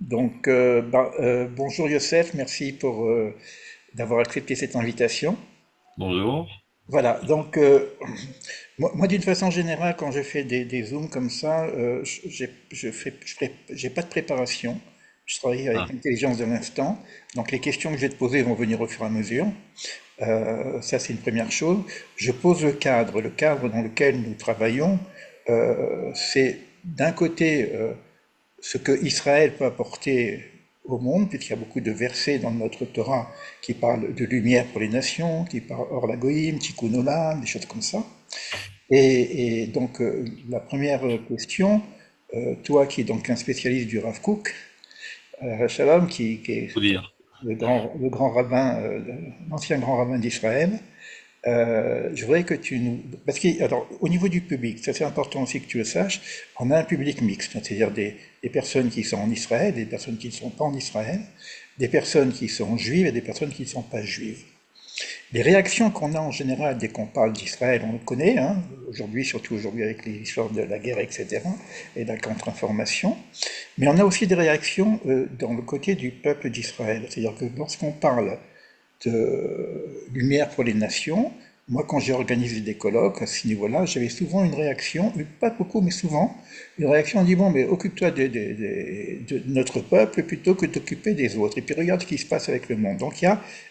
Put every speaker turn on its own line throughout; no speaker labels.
Bonjour Youssef, merci pour d'avoir accepté cette invitation.
Bonjour.
Voilà, moi, d'une façon générale, quand je fais des zooms comme ça, j'ai pas de préparation. Je travaille avec
Ah,
l'intelligence de l'instant, donc les questions que je vais te poser vont venir au fur et à mesure. Ça, c'est une première chose. Je pose le cadre dans lequel nous travaillons, c'est d'un côté ce que Israël peut apporter au monde, puisqu'il y a beaucoup de versets dans notre Torah qui parlent de lumière pour les nations, qui parlent Or la Goïm, Tikkun Olam, des choses comme ça. La première question, toi qui es donc un spécialiste du Rav Kook, Shalom, qui est
faut dire.
le grand rabbin, l'ancien grand rabbin d'Israël, je voudrais que tu nous... Parce que, alors, au niveau du public, ça c'est important aussi que tu le saches, on a un public mixte, c'est-à-dire des personnes qui sont en Israël, des personnes qui ne sont pas en Israël, des personnes qui sont juives et des personnes qui ne sont pas juives. Les réactions qu'on a en général dès qu'on parle d'Israël, on le connaît, hein, aujourd'hui, surtout aujourd'hui avec les histoires de la guerre, etc., et de la contre-information, mais on a aussi des réactions dans le côté du peuple d'Israël. C'est-à-dire que lorsqu'on parle de lumière pour les nations. Moi, quand j'ai organisé des colloques à ce niveau-là, j'avais souvent une réaction, pas beaucoup, mais souvent, une réaction on dit, bon, mais occupe-toi de notre peuple plutôt que d'occuper des autres. Et puis regarde ce qui se passe avec le monde.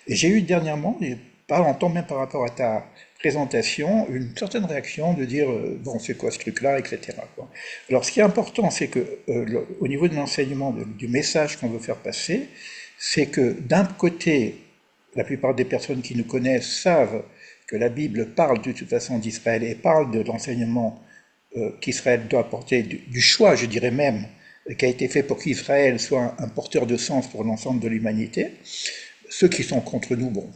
Et j'ai eu dernièrement, et pas longtemps même par rapport à ta présentation, une certaine réaction de dire, bon, c'est quoi ce truc-là, etc., quoi. Alors, ce qui est important, c'est que, au niveau de l'enseignement, du message qu'on veut faire passer, c'est que d'un côté, la plupart des personnes qui nous connaissent savent que la Bible parle de toute façon d'Israël et parle de l'enseignement qu'Israël doit apporter, du choix, je dirais même, qui a été fait pour qu'Israël soit un porteur de sens pour l'ensemble de l'humanité. Ceux qui sont contre nous, bon,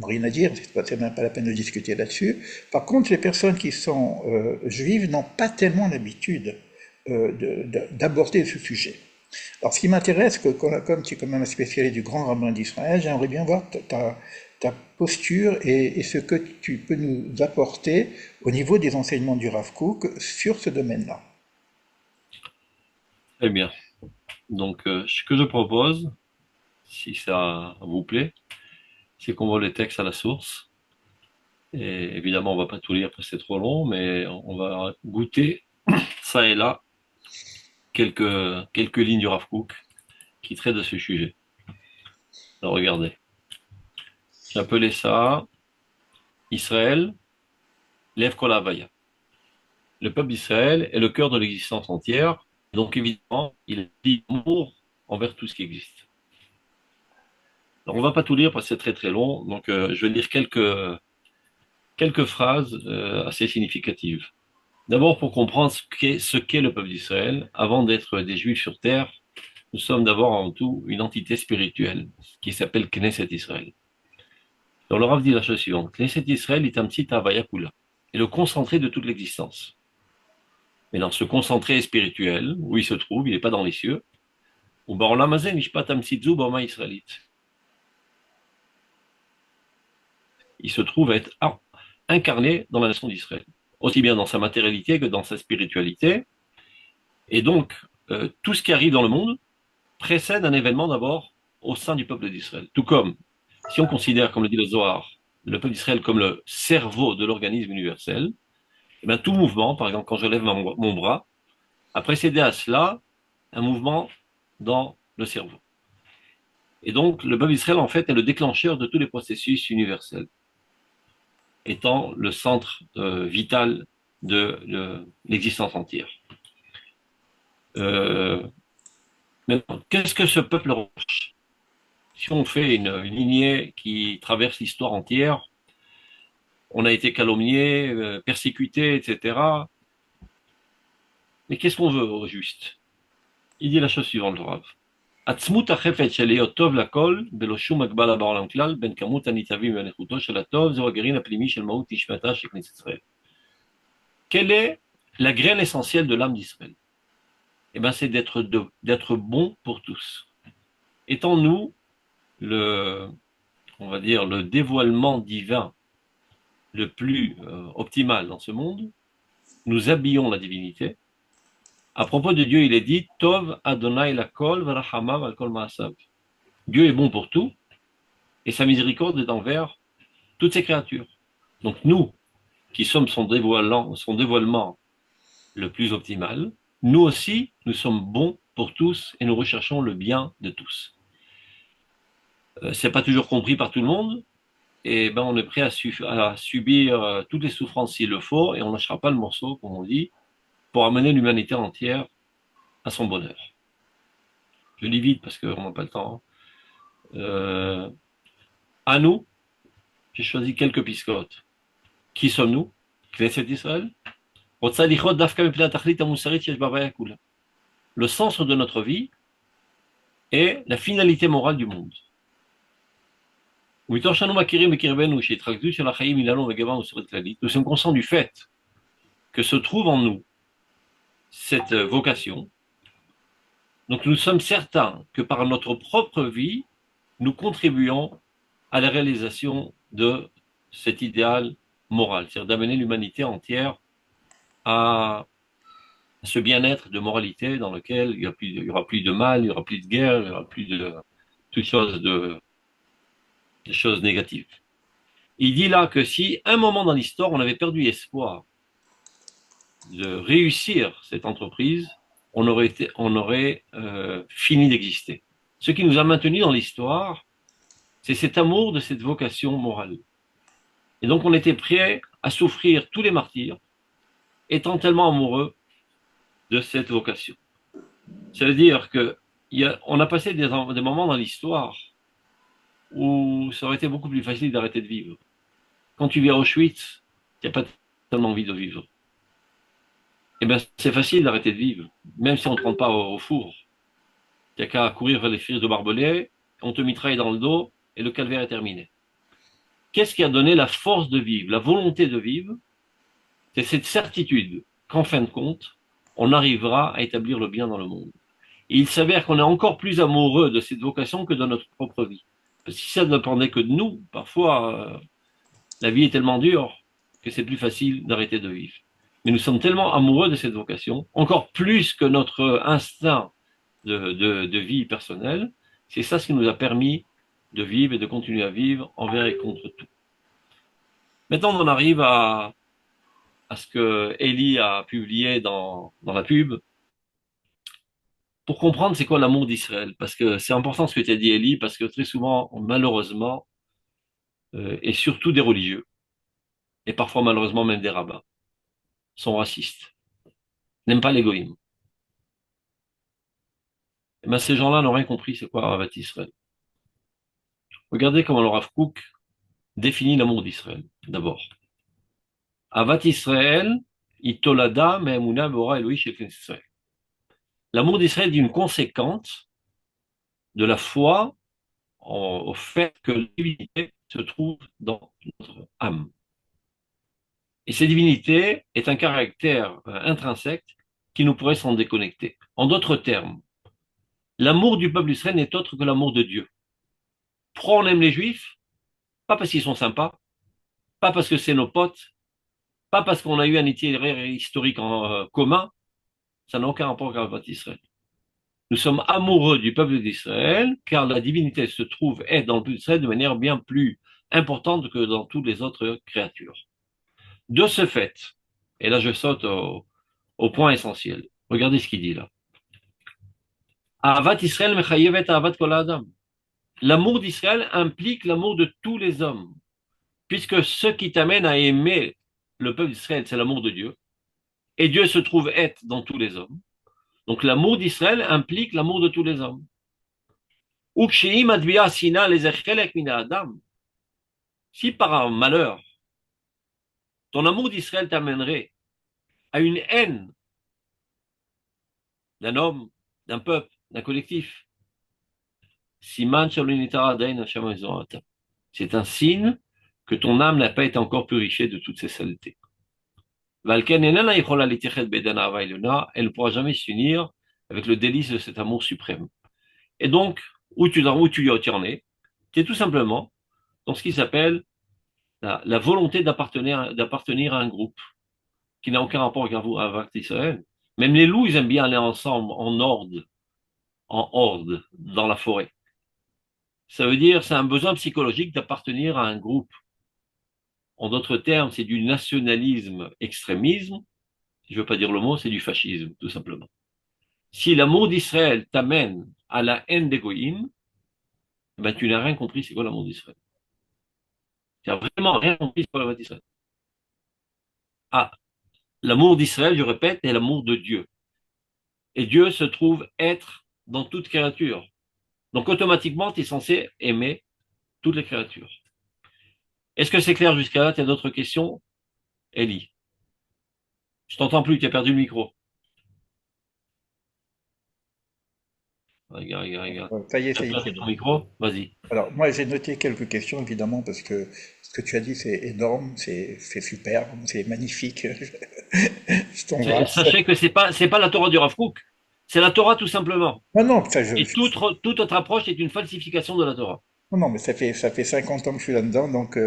rien à dire, c'est même pas la peine de discuter là-dessus. Par contre, les personnes qui sont juives n'ont pas tellement l'habitude d'aborder ce sujet. Alors, ce qui m'intéresse, comme tu es quand même un spécialiste du grand rabbin d'Israël, j'aimerais bien voir ta posture et ce que tu peux nous apporter au niveau des enseignements du Rav Kook sur ce domaine-là.
Très bien. Ce que je propose, si ça vous plaît, c'est qu'on voit les textes à la source. Et évidemment, on va pas tout lire parce que c'est trop long, mais on va goûter, ça et là, quelques lignes du Rav Kook qui traitent de ce sujet. Alors, regardez. J'ai appelé ça Israël, lève kol havaya. Le peuple d'Israël est le cœur de l'existence entière. Donc, évidemment, il dit amour envers tout ce qui existe. Alors, on va pas tout lire parce que c'est très très long. Je vais lire quelques phrases assez significatives. D'abord, pour comprendre ce qu'est le peuple d'Israël, avant d'être des Juifs sur terre, nous sommes d'abord avant tout une entité spirituelle qui s'appelle Knesset Israël. Alors, le Rav dit la chose suivante. Knesset Israël est un petit Havaya Kula, et le concentré de toute l'existence. Mais dans ce concentré spirituel, où il se trouve, il n'est pas dans les cieux, ou Baolam Hazeh Mishpat Hamtzitzou Bama Israélite. Il se trouve être incarné dans la nation d'Israël, aussi bien dans sa matérialité que dans sa spiritualité. Et donc, tout ce qui arrive dans le monde précède un événement d'abord au sein du peuple d'Israël. Tout comme, si on considère, comme le dit le Zohar, le peuple d'Israël comme le cerveau de l'organisme universel, et bien tout mouvement, par exemple quand je lève mon bras, a précédé à cela un mouvement dans le cerveau. Et donc, le peuple d'Israël, en fait, est le déclencheur de tous les processus universels, étant le centre vital de l'existence entière. Euh, Maintenant, qu'est-ce que ce peuple recherche? Si on fait une lignée qui traverse l'histoire entière, on a été calomnié, persécuté, etc. Mais qu'est-ce qu'on veut au juste? Il dit la chose suivante, le Rav. עצמות החפץ של להיות טוב לכל, בלא שום הגבלה בעולם כלל, בין כמות הניצבים ואיכותו של הטוב, זהו הגרעין הפנימי של מהות נשמתה של כנסת ישראל. Quelle est la graine essentielle de l'âme d'Israël? Eh bien, c'est d'être bon pour tous. Étant nous le, on va dire, le dévoilement divin le plus optimal dans ce monde, nous habillons la divinité À propos de Dieu, il est dit Tov Adonai lakol v'rachamav al kol ma'asav. Dieu est bon pour tout et sa miséricorde est envers toutes ses créatures. Donc nous, qui sommes son dévoilement le plus optimal, nous aussi, nous sommes bons pour tous et nous recherchons le bien de tous. C'est pas toujours compris par tout le monde, et ben on est prêt à subir toutes les souffrances s'il le faut, et on ne lâchera pas le morceau, comme on dit, pour amener l'humanité entière à son bonheur. Je lis vite parce qu'on n'a pas le temps. Euh, à nous, j'ai choisi quelques piscotes. Qui sommes-nous? Knesset Israël. Le centre de notre vie est la finalité morale du monde. Nous sommes conscients du fait que se trouve en nous cette vocation. Donc nous sommes certains que par notre propre vie, nous contribuons à la réalisation de cet idéal moral, c'est-à-dire d'amener l'humanité entière à ce bien-être de moralité dans lequel il y aura plus de mal, il y aura plus de guerre, il y aura plus de toutes choses de choses négatives. Il dit là que si un moment dans l'histoire on avait perdu espoir de réussir cette entreprise, on aurait fini d'exister. Ce qui nous a maintenus dans l'histoire, c'est cet amour de cette vocation morale. Et donc on était prêt à souffrir tous les martyrs, étant tellement amoureux de cette vocation. Ça veut dire que on a passé des moments dans l'histoire où ça aurait été beaucoup plus facile d'arrêter de vivre. Quand tu vis à Auschwitz, tu n'as pas tellement envie de vivre. Eh bien, c'est facile d'arrêter de vivre, même si on ne te rentre pas au four. Tu n'as qu'à courir vers les frises de barbelés, on te mitraille dans le dos et le calvaire est terminé. Qu'est-ce qui a donné la force de vivre, la volonté de vivre? C'est cette certitude qu'en fin de compte, on arrivera à établir le bien dans le monde. Et il s'avère qu'on est encore plus amoureux de cette vocation que de notre propre vie. Parce que si ça ne dépendait que de nous, parfois, la vie est tellement dure que c'est plus facile d'arrêter de vivre. Mais nous sommes tellement amoureux de cette vocation, encore plus que notre instinct de vie personnelle. C'est ça ce qui nous a permis de vivre et de continuer à vivre envers et contre tout. Maintenant, on arrive à ce que Ellie a publié dans la pub pour comprendre c'est quoi l'amour d'Israël. Parce que c'est important ce que tu as dit, Ellie, parce que très souvent, malheureusement, et surtout des religieux, et parfois malheureusement même des rabbins, sont racistes, n'aiment pas l'égoïsme. Et ben, ces gens-là n'ont rien compris c'est quoi Ahavat Israël. Regardez comment le Rav Kook définit l'amour d'Israël, d'abord. Ahavat Israël, itolada me'emuna be'ora Elohim shel Israël. L'amour d'Israël est une conséquence de la foi au fait que la divinité se trouve dans notre âme. Et cette divinité est un caractère intrinsèque qui nous pourrait s'en déconnecter. En d'autres termes, l'amour du peuple d'Israël n'est autre que l'amour de Dieu. Pourquoi on aime les Juifs? Pas parce qu'ils sont sympas, pas parce que c'est nos potes, pas parce qu'on a eu un itinéraire historique en commun, ça n'a aucun rapport avec Israël. Nous sommes amoureux du peuple d'Israël, car la divinité se trouve être dans le peuple d'Israël de manière bien plus importante que dans toutes les autres créatures. De ce fait, et là je saute au point essentiel, regardez ce qu'il dit là. Ahavat Israël mechayevet ahavat kol adam. L'amour d'Israël implique l'amour de tous les hommes, puisque ce qui t'amène à aimer le peuple d'Israël, c'est l'amour de Dieu, et Dieu se trouve être dans tous les hommes. Donc l'amour d'Israël implique l'amour de tous les hommes. Si par un malheur, ton amour d'Israël t'amènerait à une haine d'un homme, d'un peuple, d'un collectif, c'est un signe que ton âme n'a pas été encore purifiée de toutes ces saletés. Elle ne pourra jamais s'unir avec le délice de cet amour suprême. Et donc, où tu en es, c'est tout simplement dans ce qui s'appelle la volonté d'appartenir à un groupe qui n'a aucun rapport avec Israël, Même les loups, ils aiment bien aller ensemble, en horde, dans la forêt. Ça veut dire, c'est un besoin psychologique d'appartenir à un groupe. En d'autres termes, c'est du nationalisme extrémisme. Je ne veux pas dire le mot, c'est du fascisme, tout simplement. Si l'amour d'Israël t'amène à la haine des goïms, ben, tu n'as rien compris, c'est quoi l'amour d'Israël. Tu n'as vraiment rien compris, c'est quoi l'amour d'Israël. Ah, l'amour d'Israël, je répète, est l'amour de Dieu. Et Dieu se trouve être dans toute créature. Donc automatiquement, tu es censé aimer toutes les créatures. Est-ce que c'est clair jusqu'à là? Tu as d'autres questions? Ellie, je t'entends plus, tu as perdu le micro. Regarde, regarde, regarde.
Ça y est,
Tu as
ça y est,
perdu
c'est bon.
ton micro? Vas-y.
Alors, moi, j'ai noté quelques questions, évidemment, parce que ce que tu as dit, c'est énorme, c'est super, c'est magnifique. Je t'embrasse.
Sachez que c'est pas la Torah du Rav Kook. C'est la Torah tout simplement.
Non, non,
Et toute autre approche est une falsification de la Torah.
non, non, mais ça fait 50 ans que je suis là-dedans, donc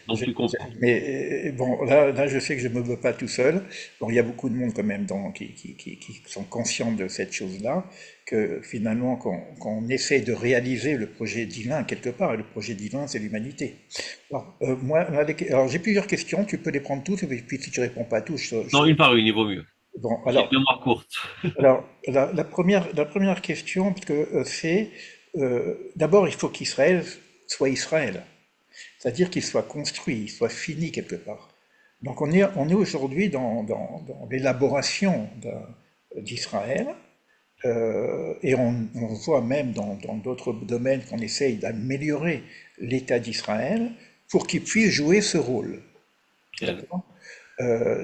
Donc tu comprends.
mais bon, là, je sais que je me veux pas tout seul. Bon, il y a beaucoup de monde quand même qui sont conscients de cette chose-là, que finalement, qu'on essaie de réaliser le projet divin quelque part, et le projet divin, c'est l'humanité. Alors, alors, j'ai plusieurs questions, tu peux les prendre toutes, et puis si tu réponds pas à tous,
Non, une par une, il vaut mieux.
bon,
J'ai une mémoire courte.
alors, la première question, parce que c'est, d'abord, il faut qu'Israël soit Israël. C'est-à-dire qu'il soit construit, il soit fini quelque part. Donc on est aujourd'hui dans l'élaboration d'Israël, et on voit même dans d'autres domaines qu'on essaye d'améliorer l'État d'Israël pour qu'il puisse jouer ce rôle. D'accord?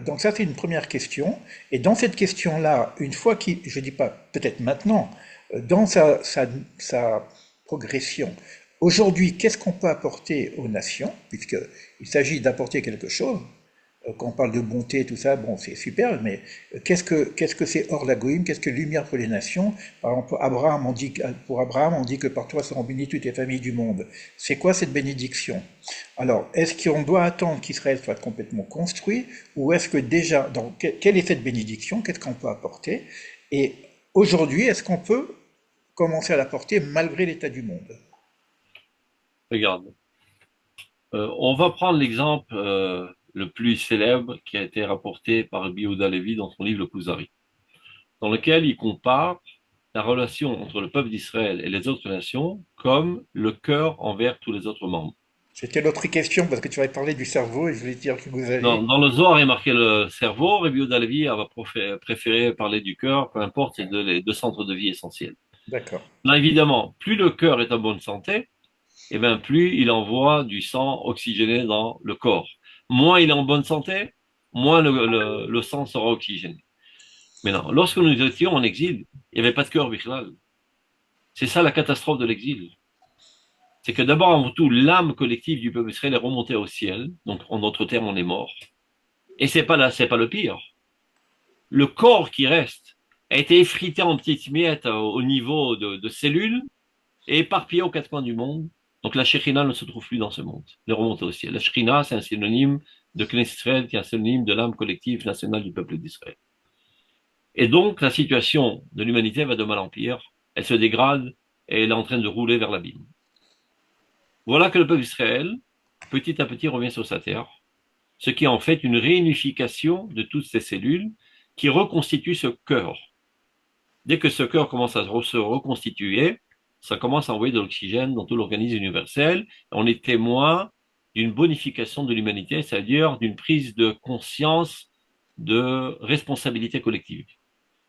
Donc ça, c'est une première question. Et dans cette question-là, une fois qu'il, je dis pas peut-être maintenant, dans sa progression, aujourd'hui, qu'est-ce qu'on peut apporter aux nations, puisqu'il s'agit d'apporter quelque chose. Quand on parle de bonté, tout ça, bon, c'est super, mais qu'est-ce que c'est hors la goïm, qu'est-ce que lumière pour les nations? Par exemple, pour Abraham, on dit que par toi seront bénies toutes les familles du monde. C'est quoi cette bénédiction? Alors, est-ce qu'on doit attendre qu'Israël soit complètement construit, ou est-ce que déjà, donc, quelle est cette bénédiction? Qu'est-ce qu'on peut apporter? Et aujourd'hui, est-ce qu'on peut commencer à l'apporter malgré l'état du monde?
Regarde. On va prendre l'exemple le plus célèbre qui a été rapporté par Yehuda Levi dans son livre Le Kuzari, dans lequel il compare la relation entre le peuple d'Israël et les autres nations comme le cœur envers tous les autres membres.
C'était l'autre question, parce que tu avais parlé du cerveau, et je voulais dire que vous
Dans,
avez...
dans le Zohar, il est marqué le cerveau, Rabbi Yehuda Levi va préférer parler du cœur, peu importe, c'est les deux centres de vie essentiels.
D'accord.
Là, évidemment, plus le cœur est en bonne santé, et bien plus il envoie du sang oxygéné dans le corps. Moins il est en bonne santé, moins le sang sera oxygéné. Maintenant, lorsque nous étions en exil, il n'y avait pas de cœur Bichlal. C'est ça la catastrophe de l'exil. C'est que d'abord, avant tout, l'âme collective du peuple israélien est remontée au ciel. Donc, en d'autres termes, on est mort. Et c'est pas le pire. Le corps qui reste a été effrité en petites miettes au niveau de cellules et éparpillé aux quatre coins du monde. Donc la Shekhina ne se trouve plus dans ce monde. Elle est remontée au ciel. La Shekhina, c'est un synonyme de Knesset Israël, qui est un synonyme de l'âme collective nationale du peuple d'Israël. Et donc la situation de l'humanité va de mal en pire. Elle se dégrade et elle est en train de rouler vers l'abîme. Voilà que le peuple d'Israël, petit à petit, revient sur sa terre, ce qui est en fait une réunification de toutes ces cellules qui reconstituent ce cœur. Dès que ce cœur commence à se reconstituer, ça commence à envoyer de l'oxygène dans tout l'organisme universel. On est témoin d'une bonification de l'humanité, c'est-à-dire d'une prise de conscience de responsabilité collective.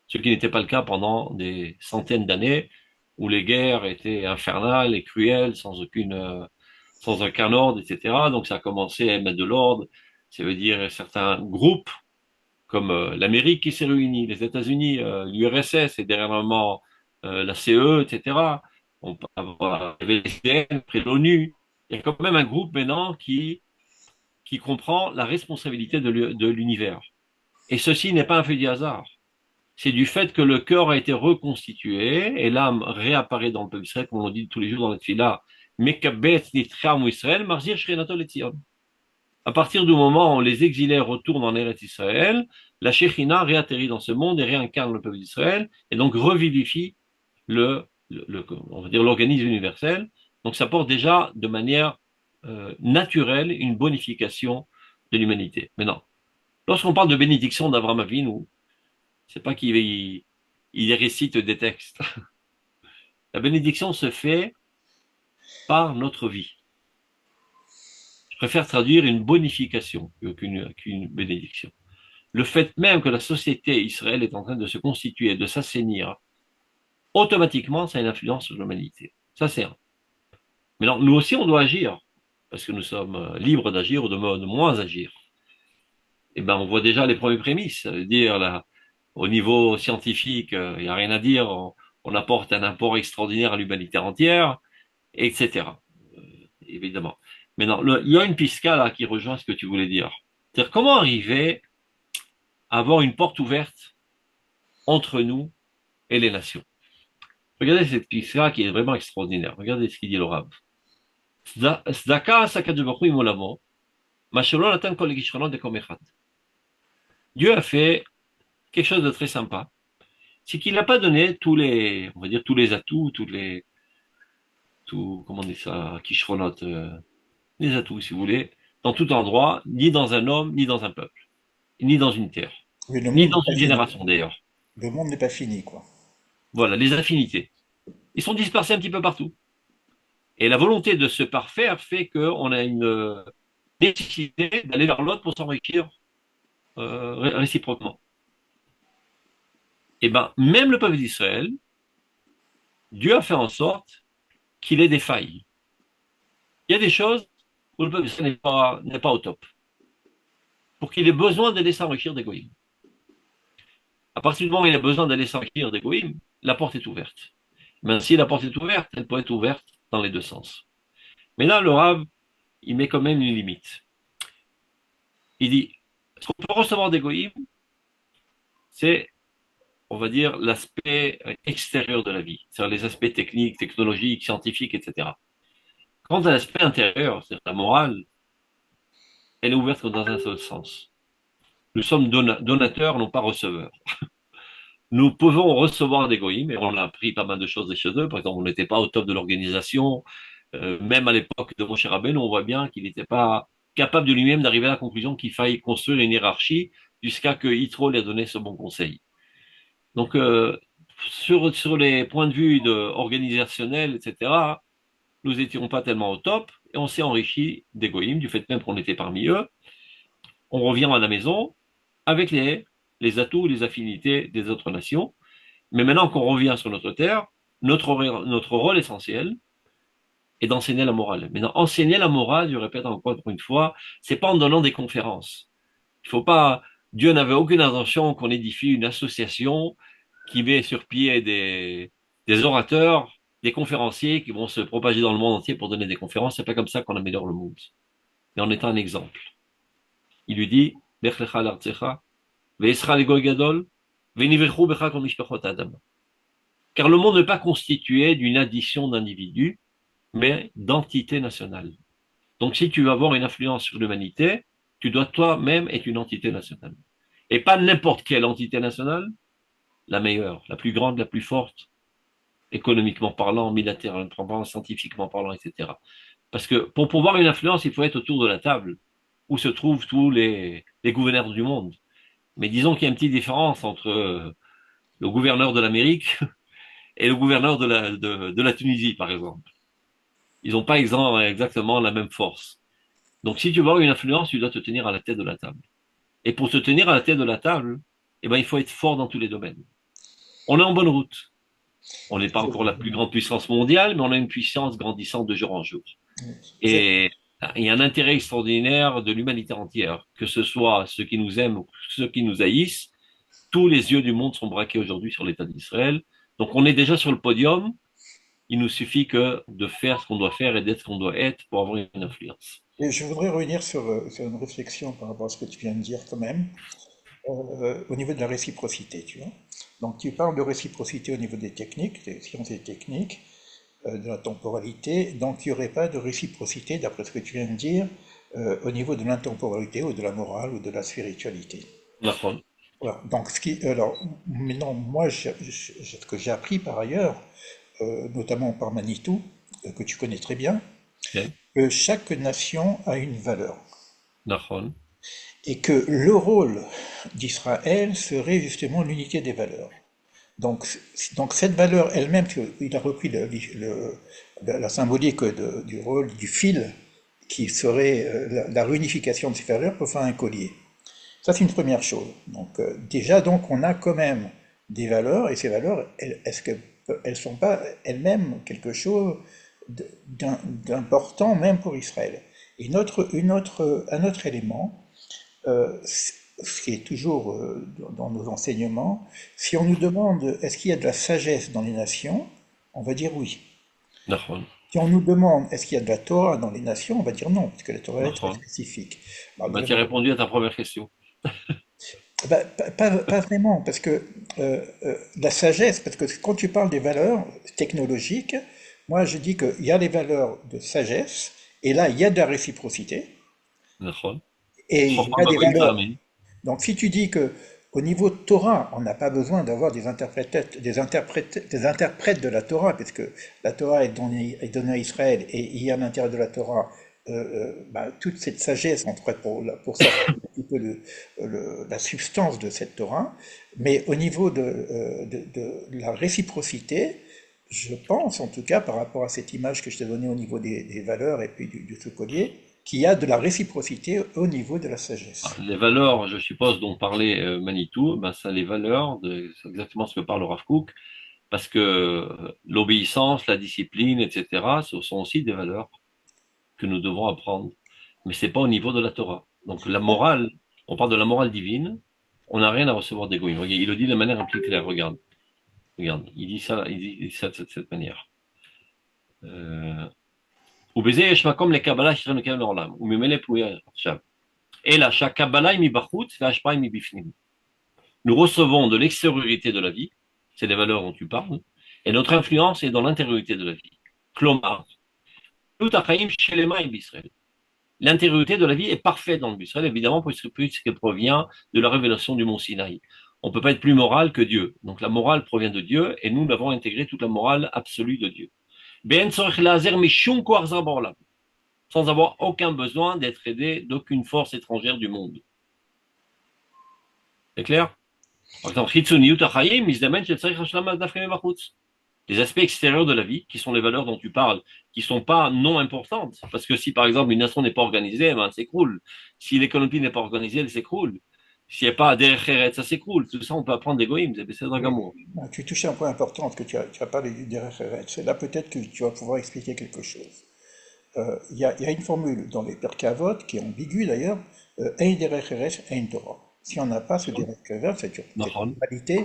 Ce qui n'était pas le cas pendant des centaines d'années où les guerres étaient infernales et cruelles, sans aucun ordre, etc. Donc ça a commencé à mettre de l'ordre. Ça veut dire certains groupes comme l'Amérique qui s'est réunie, les États-Unis, l'URSS et dernièrement la CE, etc. On peut avoir les SDN, après l'ONU. Il y a quand même un groupe maintenant qui comprend la responsabilité de l'univers. Et ceci n'est pas un fait du hasard. C'est du fait que le cœur a été reconstitué et l'âme réapparaît dans le peuple Israël, comme on dit tous les jours dans la Tfila. Mekabet nitcham Israël, marzir shrenato letzion. À partir du moment où les exilés retournent en Eretz Israël, la Shekhinah réatterrit dans ce monde et réincarne le peuple d'Israël et donc revivifie on va dire l'organisme universel. Donc ça porte déjà de manière naturelle une bonification de l'humanité. Maintenant, lorsqu'on parle de bénédiction d'Abraham Avinu, c'est pas qu'il récite des textes. La bénédiction se fait par notre vie. Je préfère traduire une bonification qu'une bénédiction. Le fait même que la société Israël est en train de se constituer, de s'assainir, automatiquement, ça a une influence sur l'humanité. Ça, c'est un. Mais non, nous aussi, on doit agir, parce que nous sommes libres d'agir ou de moins agir. Eh ben, on voit déjà les premières prémices. Ça veut dire, là, au niveau scientifique, il n'y a rien à dire. On apporte un apport extraordinaire à l'humanité entière, etc. Évidemment. Mais non, il y a une pisca là qui rejoint ce que tu voulais dire. C'est-à-dire comment arriver à avoir une porte ouverte entre nous et les nations. Regardez cette pisca qui est vraiment extraordinaire. Regardez ce qu'il dit le Rav. Dieu a fait quelque chose de très sympa. C'est qu'il n'a pas donné tous les, on va dire, tous les atouts, comment on dit ça, Kishronot, les atouts, si vous voulez, dans tout endroit, ni dans un homme, ni dans un peuple, ni dans une terre,
Oui, le
ni
monde
dans
n'est pas
une
fini.
génération d'ailleurs.
Le monde n'est pas fini, quoi.
Voilà, les affinités. Ils sont dispersés un petit peu partout. Et la volonté de se parfaire fait qu'on a une nécessité d'aller vers l'autre pour s'enrichir réciproquement. Et ben, même le peuple d'Israël, Dieu a fait en sorte qu'il ait des failles. Il y a des choses où le peuple d'Israël n'est pas au top. Pour qu'il ait besoin d'aller s'enrichir d'égoïsme. À partir du moment où il a besoin d'aller s'enrichir d'égoïsme, la porte est ouverte. Mais si la porte est ouverte, elle peut être ouverte dans les deux sens. Mais là, le Rav, il met quand même une limite. Il dit, ce qu'on peut recevoir d'égoïsme, c'est, on va dire, l'aspect extérieur de la vie, c'est-à-dire les aspects techniques, technologiques, scientifiques, etc. Quant à l'aspect intérieur, c'est-à-dire la morale, elle est ouverte que dans un seul sens. Nous sommes donateurs, non pas receveurs. Nous pouvons recevoir des goïms, et on a appris pas mal de choses chez eux. Par exemple, on n'était pas au top de l'organisation. Même à l'époque de Moshe Rabbeinu, on voit bien qu'il n'était pas capable de lui-même d'arriver à la conclusion qu'il faille construire une hiérarchie jusqu'à que Yitro lui a donné ce bon conseil. Donc, sur les points de vue organisationnels, etc., nous n'étions pas tellement au top et on s'est enrichi des goïms, du fait même qu'on était parmi eux. On revient à la maison avec les atouts, les affinités des autres nations. Mais maintenant qu'on revient sur notre terre, notre rôle essentiel est d'enseigner la morale. Maintenant, enseigner la morale, je répète encore une fois, c'est pas en donnant des conférences. Il faut pas, Dieu n'avait aucune intention qu'on édifie une association qui met sur pied des orateurs, des conférenciers qui vont se propager dans le monde entier pour donner des conférences. C'est pas comme ça qu'on améliore le monde. Mais en étant un exemple. Il lui dit, Lech lecha l'artzecha, ve'esra legoy gadol, ve'nivrechu becha kol mishpachot adam. Car le monde n'est pas constitué d'une addition d'individus, mais d'entités nationales. Donc si tu veux avoir une influence sur l'humanité, tu dois toi-même être une entité nationale. Et pas n'importe quelle entité nationale, la meilleure, la plus grande, la plus forte, économiquement parlant, militairement parlant, scientifiquement parlant, etc. Parce que pour pouvoir une influence, il faut être autour de la table où se trouvent tous les gouverneurs du monde. Mais disons qu'il y a une petite différence entre le gouverneur de l'Amérique et le gouverneur de la Tunisie, par exemple. Ils n'ont pas exactement la même force. Donc, si tu veux avoir une influence, tu dois te tenir à la tête de la table. Et pour se tenir à la tête de la table, eh ben, il faut être fort dans tous les domaines. On est en bonne route. On n'est pas encore la plus grande puissance mondiale, mais on a une puissance grandissante de jour en jour. Et il y a un intérêt extraordinaire de l'humanité entière, que ce soit ceux qui nous aiment ou ceux qui nous haïssent. Tous les yeux du monde sont braqués aujourd'hui sur l'État d'Israël. Donc, on est déjà sur le podium. Il nous suffit que de faire ce qu'on doit faire et d'être ce qu'on doit être pour avoir une influence.
Et je voudrais revenir sur une réflexion par rapport à ce que tu viens de dire quand même, au niveau de la réciprocité, tu vois. Donc tu parles de réciprocité au niveau des techniques, des sciences et techniques. de la temporalité, donc il n'y aurait pas de réciprocité, d'après ce que tu viens de dire, au niveau de l'intemporalité ou de la morale ou de la spiritualité.
נכון.
Voilà. Donc, alors, maintenant, moi, ce que j'ai appris par ailleurs, notamment par Manitou, que tu connais très bien,
כן,
que chaque nation a une valeur.
נכון,
Et que le rôle d'Israël serait justement l'unité des valeurs. Donc, donc cette valeur elle-même, il a repris la symbolique du rôle du fil qui serait la réunification de ces valeurs pour faire un collier. Ça, c'est une première chose. Donc, déjà, donc, on a quand même des valeurs, et ces valeurs, est-ce qu'elles sont pas elles-mêmes quelque chose d'important même pour Israël? Et un autre élément, ce qui est toujours dans nos enseignements, si on nous demande est-ce qu'il y a de la sagesse dans les nations, on va dire oui.
נכון,
Si on nous demande est-ce qu'il y a de la Torah dans les nations, on va dire non, parce que la Torah est très
נכון.
spécifique. Alors,
Bah, tu as répondu à ta première question.
bah, pas vraiment, parce que la sagesse, parce que quand tu parles des valeurs technologiques, moi je dis qu'il y a les valeurs de sagesse, et là il y a de la réciprocité,
נכון.
et il y
חוכמה
a des
בגויים
valeurs.
תאמין.
Donc si tu dis que au niveau de Torah, on n'a pas besoin d'avoir des interprètes de la Torah, parce que la Torah est donnée à Israël, et il y a à l'intérieur de la Torah bah, toute cette sagesse pour sortir un petit peu la substance de cette Torah, mais au niveau de la réciprocité, je pense en tout cas par rapport à cette image que je t'ai donnée au niveau des valeurs et puis du ce collier, qu'il y a de la réciprocité au niveau de la
Ah,
sagesse.
les valeurs, je suppose, dont parlait Manitou, ben, c'est les valeurs, c'est exactement ce que parle le Rav Kook, parce que l'obéissance, la discipline, etc., ce sont aussi des valeurs que nous devons apprendre. Mais c'est pas au niveau de la Torah. Donc la morale, on parle de la morale divine, on n'a rien à recevoir des goïms. Il le dit de manière un peu plus claire, regarde. Regarde, il dit ça de cette manière. ובזה יש מקום לקבלה שצריכים לקיים לעולם, וממילא פלויה עכשיו. אלא שהקבלה היא מבחוץ וההשפעה היא מבפנים. Nous recevons de l'extériorité de la vie, c'est les valeurs dont tu parles, et notre influence est dans l'intériorité de la vie. Klomar, tout החיים שלמה עם בישראל. L'intériorité de la vie est parfaite dans le Israël, évidemment, puisqu'elle provient de la révélation du mont Sinaï. On ne peut pas être plus moral que Dieu. Donc la morale provient de Dieu, et nous avons intégré toute la morale absolue de Dieu. Sans avoir aucun besoin d'être aidé d'aucune force étrangère du monde. C'est clair? Par exemple, les aspects extérieurs de la vie, qui sont les valeurs dont tu parles, qui sont pas non importantes. Parce que si, par exemple, une nation n'est pas organisée, ben, elle s'écroule. Si l'économie n'est pas organisée, elle s'écroule. S'il n'y a pas derrière, ça s'écroule. Tout ça, on peut apprendre d'égoïsme, c'est
Oui,
d'amour.
tu touches un point important parce que tu as parlé du RRL. C'est là peut-être que tu vas pouvoir expliquer quelque chose. Il y a une formule dans les Perkavot qui est ambiguë d'ailleurs, Ein derech eretz, ein Torah. Si on n'a pas ce derech eretz, cette
נכון,
humanité,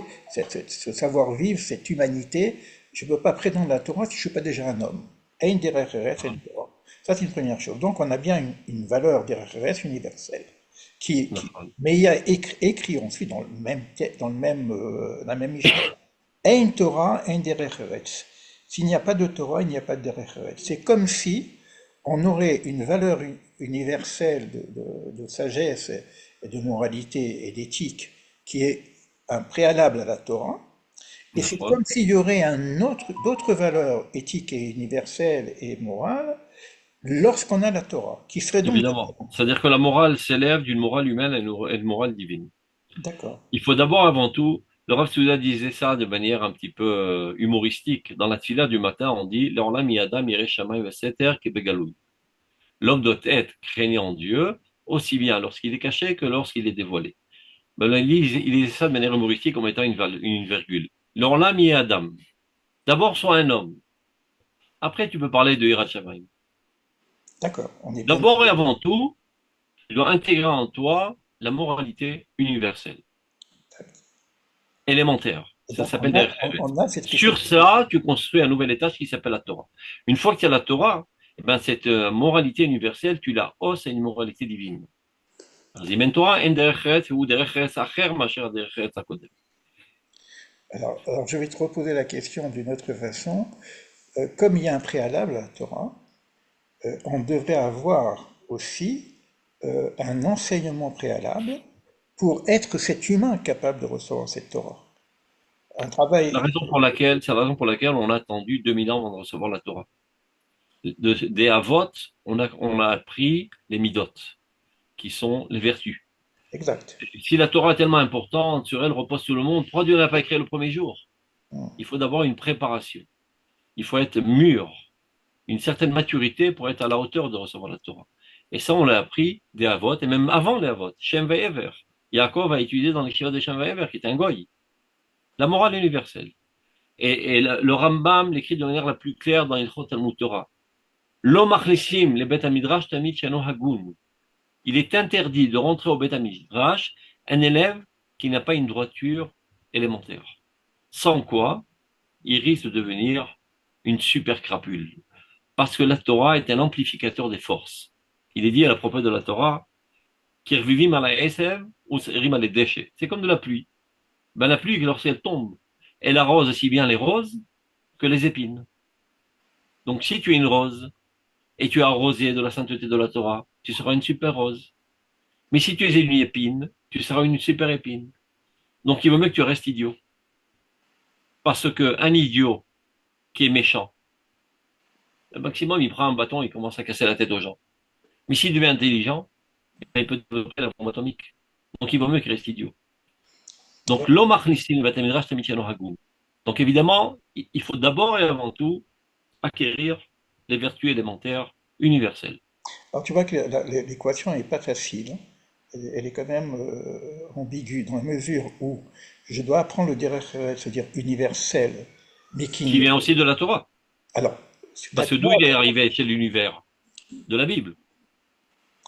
ce savoir-vivre, cette humanité, je ne peux pas prétendre la Torah si je ne suis pas déjà un homme. Ein derech eretz, ein Torah. Ça, c'est une première chose. Donc, on a bien une valeur derech eretz universelle.
נכון,
Mais il y a écrit ensuite la même Mishnah. Ein Torah, ein derech eretz. S'il n'y a pas de Torah, il n'y a pas de derech eretz. C'est comme si on aurait une valeur universelle de sagesse et de moralité et d'éthique qui est un préalable à la Torah, et c'est
נכון.
comme s'il y aurait d'autres valeurs éthiques et universelles et morales lorsqu'on a la Torah, qui serait donc
Évidemment.
différente.
C'est-à-dire que la morale s'élève d'une morale humaine à une morale divine.
D'accord.
Il faut d'abord, avant tout, le Rav Souda disait ça de manière un petit peu humoristique. Dans la tfila du matin, on dit L'orlam yadam yireh shamayim veseter kebegaloui. L'homme doit être craignant Dieu, aussi bien lorsqu'il est caché que lorsqu'il est dévoilé. Ben là, il dit ça de manière humoristique en mettant une virgule. L'orlam yadam. D'abord, sois un homme. Après, tu peux parler de Hirat Shamayim.
D'accord. On est bien.
D'abord et avant tout, tu dois intégrer en toi la moralité universelle, élémentaire.
Et
Ça
donc
s'appelle des Reret.
on a cette
Sur
réflexion.
ça, tu construis un nouvel étage qui s'appelle la Torah. Une fois que tu as la Torah, eh ben, cette moralité universelle, tu la hausses à une moralité divine. אז אם אין תורה, אין דרך ארץ, והוא דרך ארץ אחר מאשר הדרך ארץ הקודם.
Alors, je vais te reposer la question d'une autre façon. comme il y a un préalable à la Torah, on devrait avoir aussi un enseignement préalable pour être cet humain capable de recevoir cette Torah. Un travail,
C'est la raison pour laquelle on a attendu 2000 ans avant de recevoir la Torah. Des Avot, on a appris les Midot, qui sont les vertus.
exact.
Si la Torah est tellement importante, sur elle repose tout le monde, pourquoi Dieu n'a pas écrit le premier jour? Il faut d'abord une préparation. Il faut être mûr, une certaine maturité pour être à la hauteur de recevoir la Torah. Et ça, on l'a appris des Avot, et même avant les Avot. Shem Ve'ever. Yaakov a étudié dans les Shivot de Shem Ve'ever, qui est un goy. La morale universelle. Et le Rambam l'écrit de manière la plus claire dans Ilchot Talmud Torah. Lo machlisim le Bet Midrash tamid sheno hagun. Il est interdit de rentrer au Bet Midrash un élève qui n'a pas une droiture élémentaire. Sans quoi, il risque de devenir une super crapule. Parce que la Torah est un amplificateur des forces. Il est dit à la propos de la Torah, Kirvivim ala esev ou rim ala déchets. C'est comme de la pluie. Ben, la pluie, lorsqu'elle tombe, elle arrose aussi bien les roses que les épines. Donc si tu es une rose et tu es arrosé de la sainteté de la Torah, tu seras une super rose. Mais si tu es une épine, tu seras une super épine. Donc il vaut mieux que tu restes idiot. Parce qu'un idiot qui est méchant, le maximum il prend un bâton et il commence à casser la tête aux gens. Mais s'il devient intelligent, il peut développer la bombe atomique. Donc il vaut mieux qu'il reste idiot. Donc l'homme donc évidemment, il faut d'abord et avant tout acquérir les vertus élémentaires universelles.
Alors tu vois que l'équation n'est pas facile, hein. Elle est quand même ambiguë dans la mesure où je dois apprendre le direct, c'est-à-dire universel, mais
Qui
qui...
vient aussi de la Torah.
Alors,
Parce que d'où il
d'accord,
est arrivé chez l'univers? De la Bible.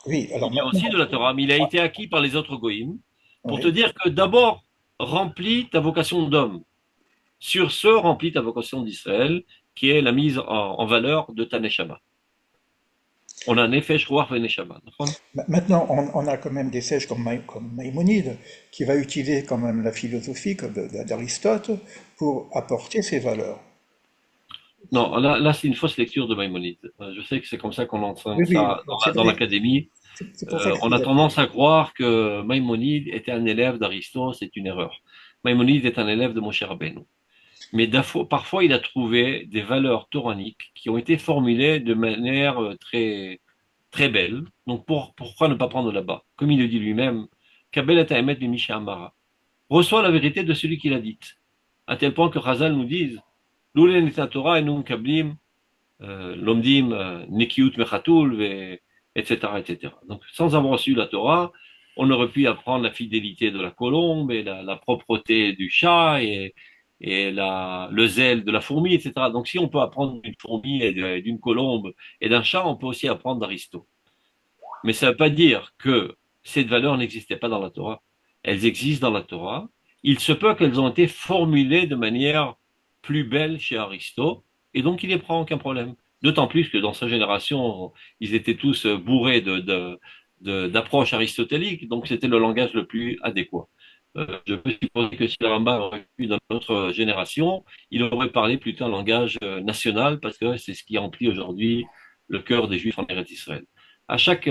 oui,
Il
alors
vient aussi
maintenant,
de la Torah, mais il a été acquis par les autres goïms pour te
oui.
dire que d'abord, remplis ta vocation d'homme. Sur ce, remplis ta vocation d'Israël, qui est la mise en valeur de ta neshama. On a un effet shroar ve neshama.
Maintenant, on a quand même des sages comme Maïmonide, qui va utiliser quand même la philosophie d'Aristote pour apporter ses valeurs.
Non, là c'est une fausse lecture de Maïmonide. Je sais que c'est comme ça qu'on enseigne
Oui, oui,
ça
c'est
dans
vrai.
l'académie.
C'est pour ça que je
On
vous
a
appelle.
tendance à croire que Maïmonide était un élève d'Aristote, c'est une erreur. Maïmonide est un élève de Moshe Rabbeinu. Mais parfois, il a trouvé des valeurs toraniques qui ont été formulées de manière très, très belle. Donc, pourquoi ne pas prendre là-bas? Comme il le dit lui-même, Kabel et Haemet Misha Amara. Reçois la vérité de celui qui l'a dite. À tel point que Chazal nous dise, Loulen et Torah et nous kablim, lomdim, nekiut mechatul, etc., etc. Donc, sans avoir reçu la Torah, on aurait pu apprendre la fidélité de la colombe et la propreté du chat et le zèle de la fourmi, etc. Donc, si on peut apprendre d'une fourmi et d'une colombe et d'un chat, on peut aussi apprendre d'Aristote. Mais ça ne veut pas dire que ces valeurs n'existaient pas dans la Torah. Elles existent dans la Torah. Il se peut qu'elles ont été formulées de manière plus belle chez Aristote, et donc il les prend aucun problème. D'autant plus que dans sa génération, ils étaient tous bourrés d'approches aristotéliques, donc c'était le langage le plus adéquat. Je peux supposer que si le Rambam aurait eu dans notre génération, il aurait parlé plutôt un langage national, parce que c'est ce qui emplit aujourd'hui le cœur des Juifs en Eretz Israël. À chaque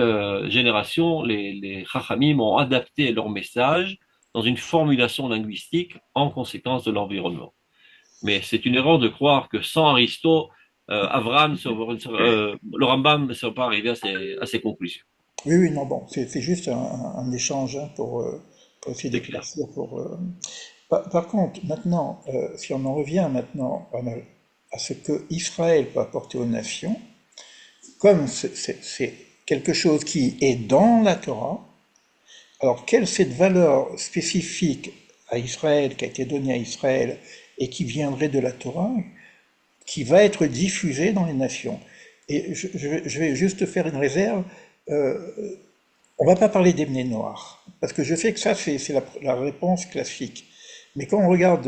génération, les Chachamim ont adapté leur message dans une formulation linguistique en conséquence de l'environnement. Mais c'est une erreur de croire que sans Aristote, le Rambam ne serait pas arrivé à ces conclusions.
Oui, oui, non, bon, c'est juste un échange hein, pour essayer
C'est clair.
d'éclaircir. Par contre, maintenant, si on en revient maintenant à ce que Israël peut apporter aux nations, comme c'est quelque chose qui est dans la Torah, alors quelle est cette valeur spécifique à Israël, qui a été donnée à Israël et qui viendrait de la Torah, qui va être diffusée dans les nations? Et je vais juste faire une réserve. On va pas parler des noirs, parce que je sais que ça, c'est la réponse classique. Mais quand on regarde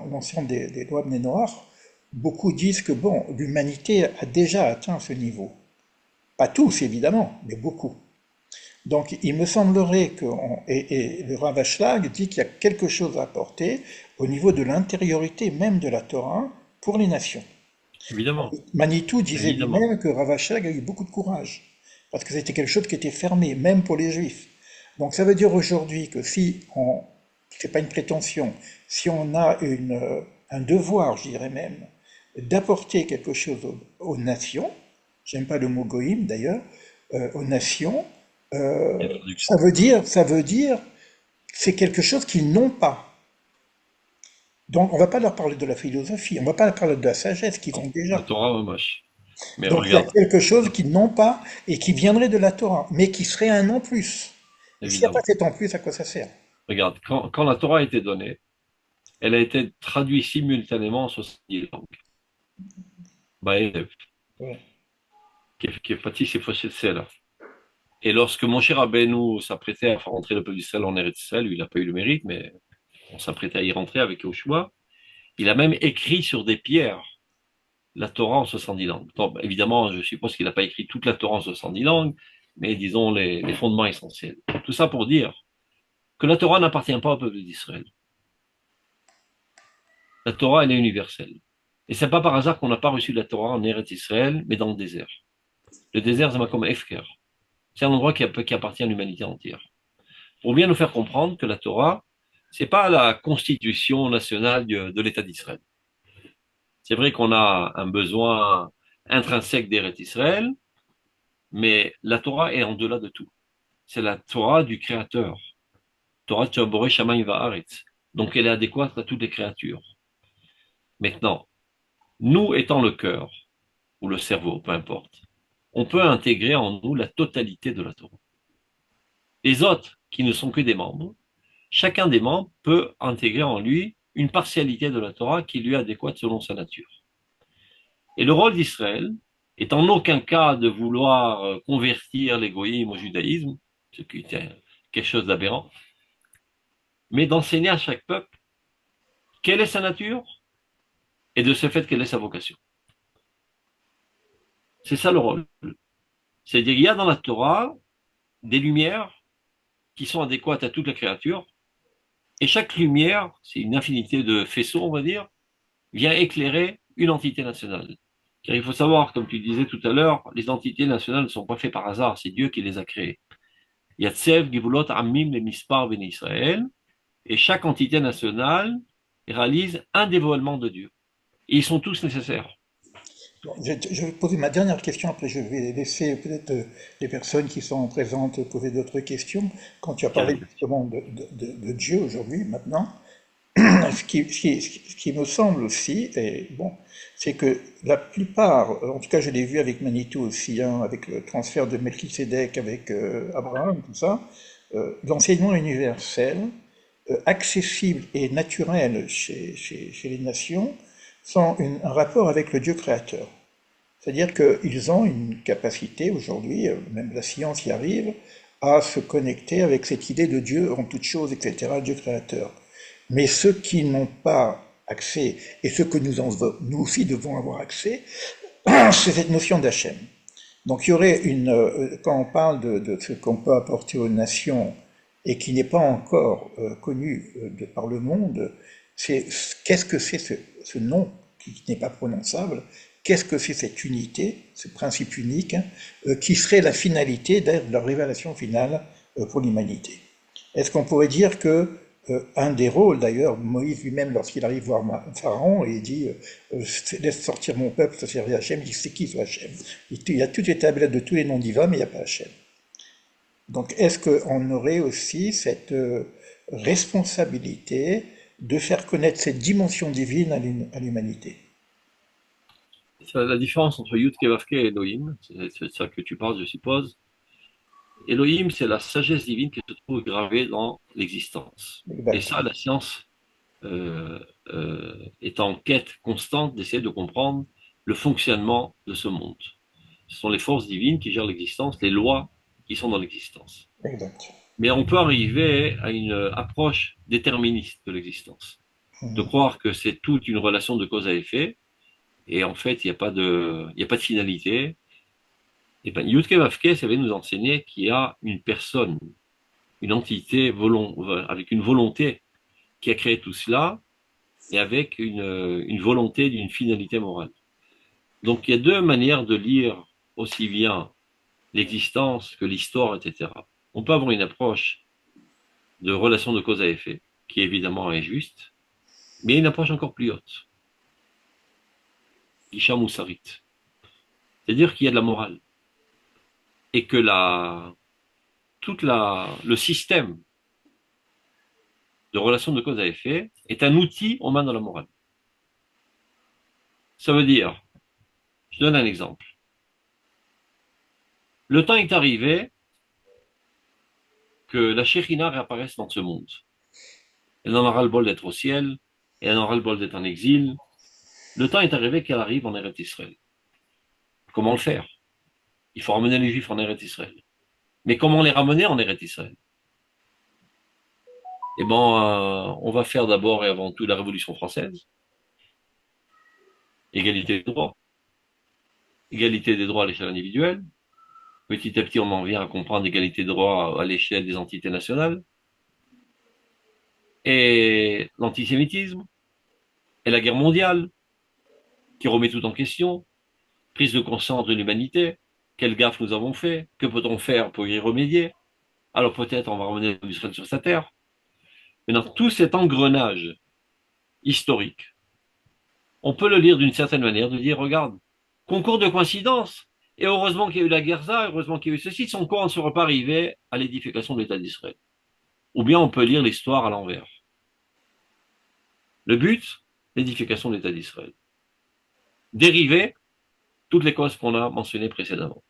l'ensemble des lois noirs, beaucoup disent que bon, l'humanité a déjà atteint ce niveau. Pas tous, évidemment, mais beaucoup. Donc il me semblerait que, et le Rav Ashlag dit qu'il y a quelque chose à apporter au niveau de l'intériorité même de la Torah pour les nations.
Évidemment,
Manitou disait
évidemment.
lui-même que Ravachag a eu beaucoup de courage, parce que c'était quelque chose qui était fermé, même pour les Juifs. Donc ça veut dire aujourd'hui que si on, c'est pas une prétention, si on a un devoir, je dirais même, d'apporter quelque chose aux nations, j'aime pas le mot goïm d'ailleurs, aux nations,
Il y a
ça veut dire que c'est quelque chose qu'ils n'ont pas. Donc on va pas leur parler de la philosophie, on va pas leur parler de la sagesse qu'ils ont
la
déjà.
Torah moche. Mais
Donc il y a
regarde,
quelque chose qu'ils n'ont pas et qui viendrait de la Torah, mais qui serait un en plus. Et s'il n'y a pas
évidemment.
cet en plus, à quoi ça sert?
Regarde, quand la Torah a été donnée, elle a été traduite simultanément en 70 langues. Ba'erev,
Ouais.
Kefati, c'est là. Et lorsque mon cher Rabbeinu s'apprêtait à faire rentrer le peuple d'Israël en Eretz Israël, lui, il n'a pas eu le mérite, mais on s'apprêtait à y rentrer avec Yoshua, il a même écrit sur des pierres la Torah en 70 langues. Donc, évidemment, je suppose qu'il n'a pas écrit toute la Torah en 70 langues, mais disons les fondements essentiels. Tout ça pour dire que la Torah n'appartient pas au peuple d'Israël. La Torah, elle est universelle. Et c'est pas par hasard qu'on n'a pas reçu la Torah en Eretz Israël, mais dans le désert. Le désert, c'est comme Efker. C'est un endroit qui appartient à l'humanité entière. Pour bien nous faire comprendre que la Torah, c'est pas la constitution nationale de l'État d'Israël. C'est vrai qu'on a un besoin intrinsèque d'Eretz Israël, mais la Torah est en-delà de tout. C'est la Torah du Créateur. Torah Tchaboré Shamayim Va'aretz. Donc elle est adéquate à toutes les créatures. Maintenant, nous étant le cœur, ou le cerveau, peu importe, on peut intégrer en nous la totalité de la Torah. Les autres, qui ne sont que des membres, chacun des membres peut intégrer en lui une partialité de la Torah qui lui est adéquate selon sa nature. Et le rôle d'Israël est en aucun cas de vouloir convertir les goïms au judaïsme, ce qui est quelque chose d'aberrant, mais d'enseigner à chaque peuple quelle est sa nature et de ce fait quelle est sa vocation. C'est ça le rôle. C'est-à-dire qu'il y a dans la Torah des lumières qui sont adéquates à toute la créature, et chaque lumière, c'est une infinité de faisceaux, on va dire, vient éclairer une entité nationale. Car il faut savoir, comme tu disais tout à l'heure, les entités nationales ne sont pas faites par hasard, c'est Dieu qui les a créées. Il y a Tsev, Givulot, Amim, les Mispar, Béni Israël, et chaque entité nationale réalise un dévoilement de Dieu. Et ils sont tous nécessaires.
Bon, je vais poser ma dernière question, après je vais laisser peut-être les personnes qui sont présentes poser d'autres questions. Quand tu as parlé
Carrément.
justement de Dieu aujourd'hui, maintenant, ce qui me semble aussi, et bon, c'est que la plupart, en tout cas je l'ai vu avec Manitou aussi, hein, avec le transfert de Melchisédek avec Abraham, tout ça, l'enseignement universel, accessible et naturel chez les nations, sont un rapport avec le Dieu créateur. C'est-à-dire qu'ils ont une capacité aujourd'hui, même la science y arrive, à se connecter avec cette idée de Dieu en toute chose, etc., Dieu créateur. Mais ceux qui n'ont pas accès, et ceux que nous aussi devons avoir accès, c'est cette notion d'Hachem. Donc il y aurait quand on parle de ce qu'on peut apporter aux nations et qui n'est pas encore connu par le monde, c'est qu'est-ce que c'est ce nom qui n'est pas prononçable, qu'est-ce que c'est cette unité, ce principe unique, hein, qui serait la finalité de la révélation finale pour l'humanité. Est-ce qu'on pourrait dire que un des rôles, d'ailleurs, Moïse lui-même, lorsqu'il arrive voir Pharaon, et il dit laisse sortir mon peuple, ça servir Hachem, il dit c'est qui ce Hachem? Il y a toutes les tablettes de tous les noms divins, mais il n'y a pas Hachem. Donc est-ce qu'on aurait aussi cette responsabilité de faire connaître cette dimension divine à l'humanité?
C'est la différence entre Yud Kevavke et Elohim, c'est ça que tu parles, je suppose. Elohim, c'est la sagesse divine qui se trouve gravée dans l'existence. Et
Exact.
ça, la science est en quête constante d'essayer de comprendre le fonctionnement de ce monde. Ce sont les forces divines qui gèrent l'existence, les lois qui sont dans l'existence.
Exact.
Mais on peut arriver à une approche déterministe de l'existence, de croire que c'est toute une relation de cause à effet, et en fait, il y a pas de finalité. Et ben, Yudke Vavke, ça va nous enseigner qu'il y a une personne, une entité avec une volonté qui a créé tout cela, et avec une volonté d'une finalité morale. Donc il y a deux manières de lire aussi bien l'existence que l'histoire, etc. On peut avoir une approche de relation de cause à effet, qui évidemment est juste, mais une approche encore plus haute, Isha Moussarit. C'est-à-dire qu'il y a de la morale et que le système de relation de cause à effet est un outil aux mains de la morale. Ça veut dire, je donne un exemple. Le temps est arrivé que la Shekhinah réapparaisse dans ce monde. Elle en aura le bol d'être au ciel, et elle en aura le bol d'être en exil. Le temps est arrivé qu'elle arrive en Eretz Israël. Comment le faire? Il faut ramener les Juifs en Eretz Israël. Mais comment les ramener en Eretz Israël? Eh ben, on va faire d'abord et avant tout la Révolution française. Égalité des droits. Égalité des droits à l'échelle individuelle. Petit à petit, on en vient à comprendre l'égalité des droits à l'échelle des entités nationales. Et l'antisémitisme. Et la guerre mondiale, qui remet tout en question. Prise de conscience de l'humanité. Quelle gaffe nous avons fait? Que peut-on faire pour y remédier? Alors peut-être on va ramener Israël sur sa terre. Mais dans tout cet engrenage historique, on peut le lire d'une certaine manière, de dire, regarde, concours de coïncidence, et heureusement qu'il y a eu la guerre ça, heureusement qu'il y a eu ceci, son cours ne serait pas arrivé à l'édification de l'État d'Israël. Ou bien on peut lire l'histoire à l'envers. Le but, l'édification de l'État d'Israël. Dériver toutes les causes qu'on a mentionnées précédemment.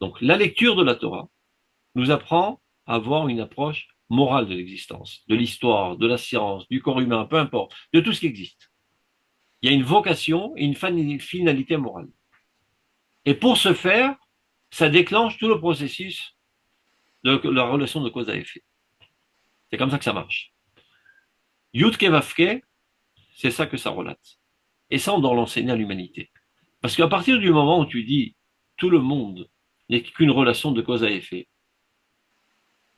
Donc la lecture de la Torah nous apprend à avoir une approche morale de l'existence, de l'histoire, de la science, du corps humain, peu importe, de tout ce qui existe. Il y a une vocation et une finalité morale. Et pour ce faire, ça déclenche tout le processus de la relation de cause à effet. C'est comme ça que ça marche. Yudke Vavke, c'est ça que ça relate. Et ça, on doit l'enseigner à l'humanité. Parce qu'à partir du moment où tu dis tout le monde n'est qu'une relation de cause à effet,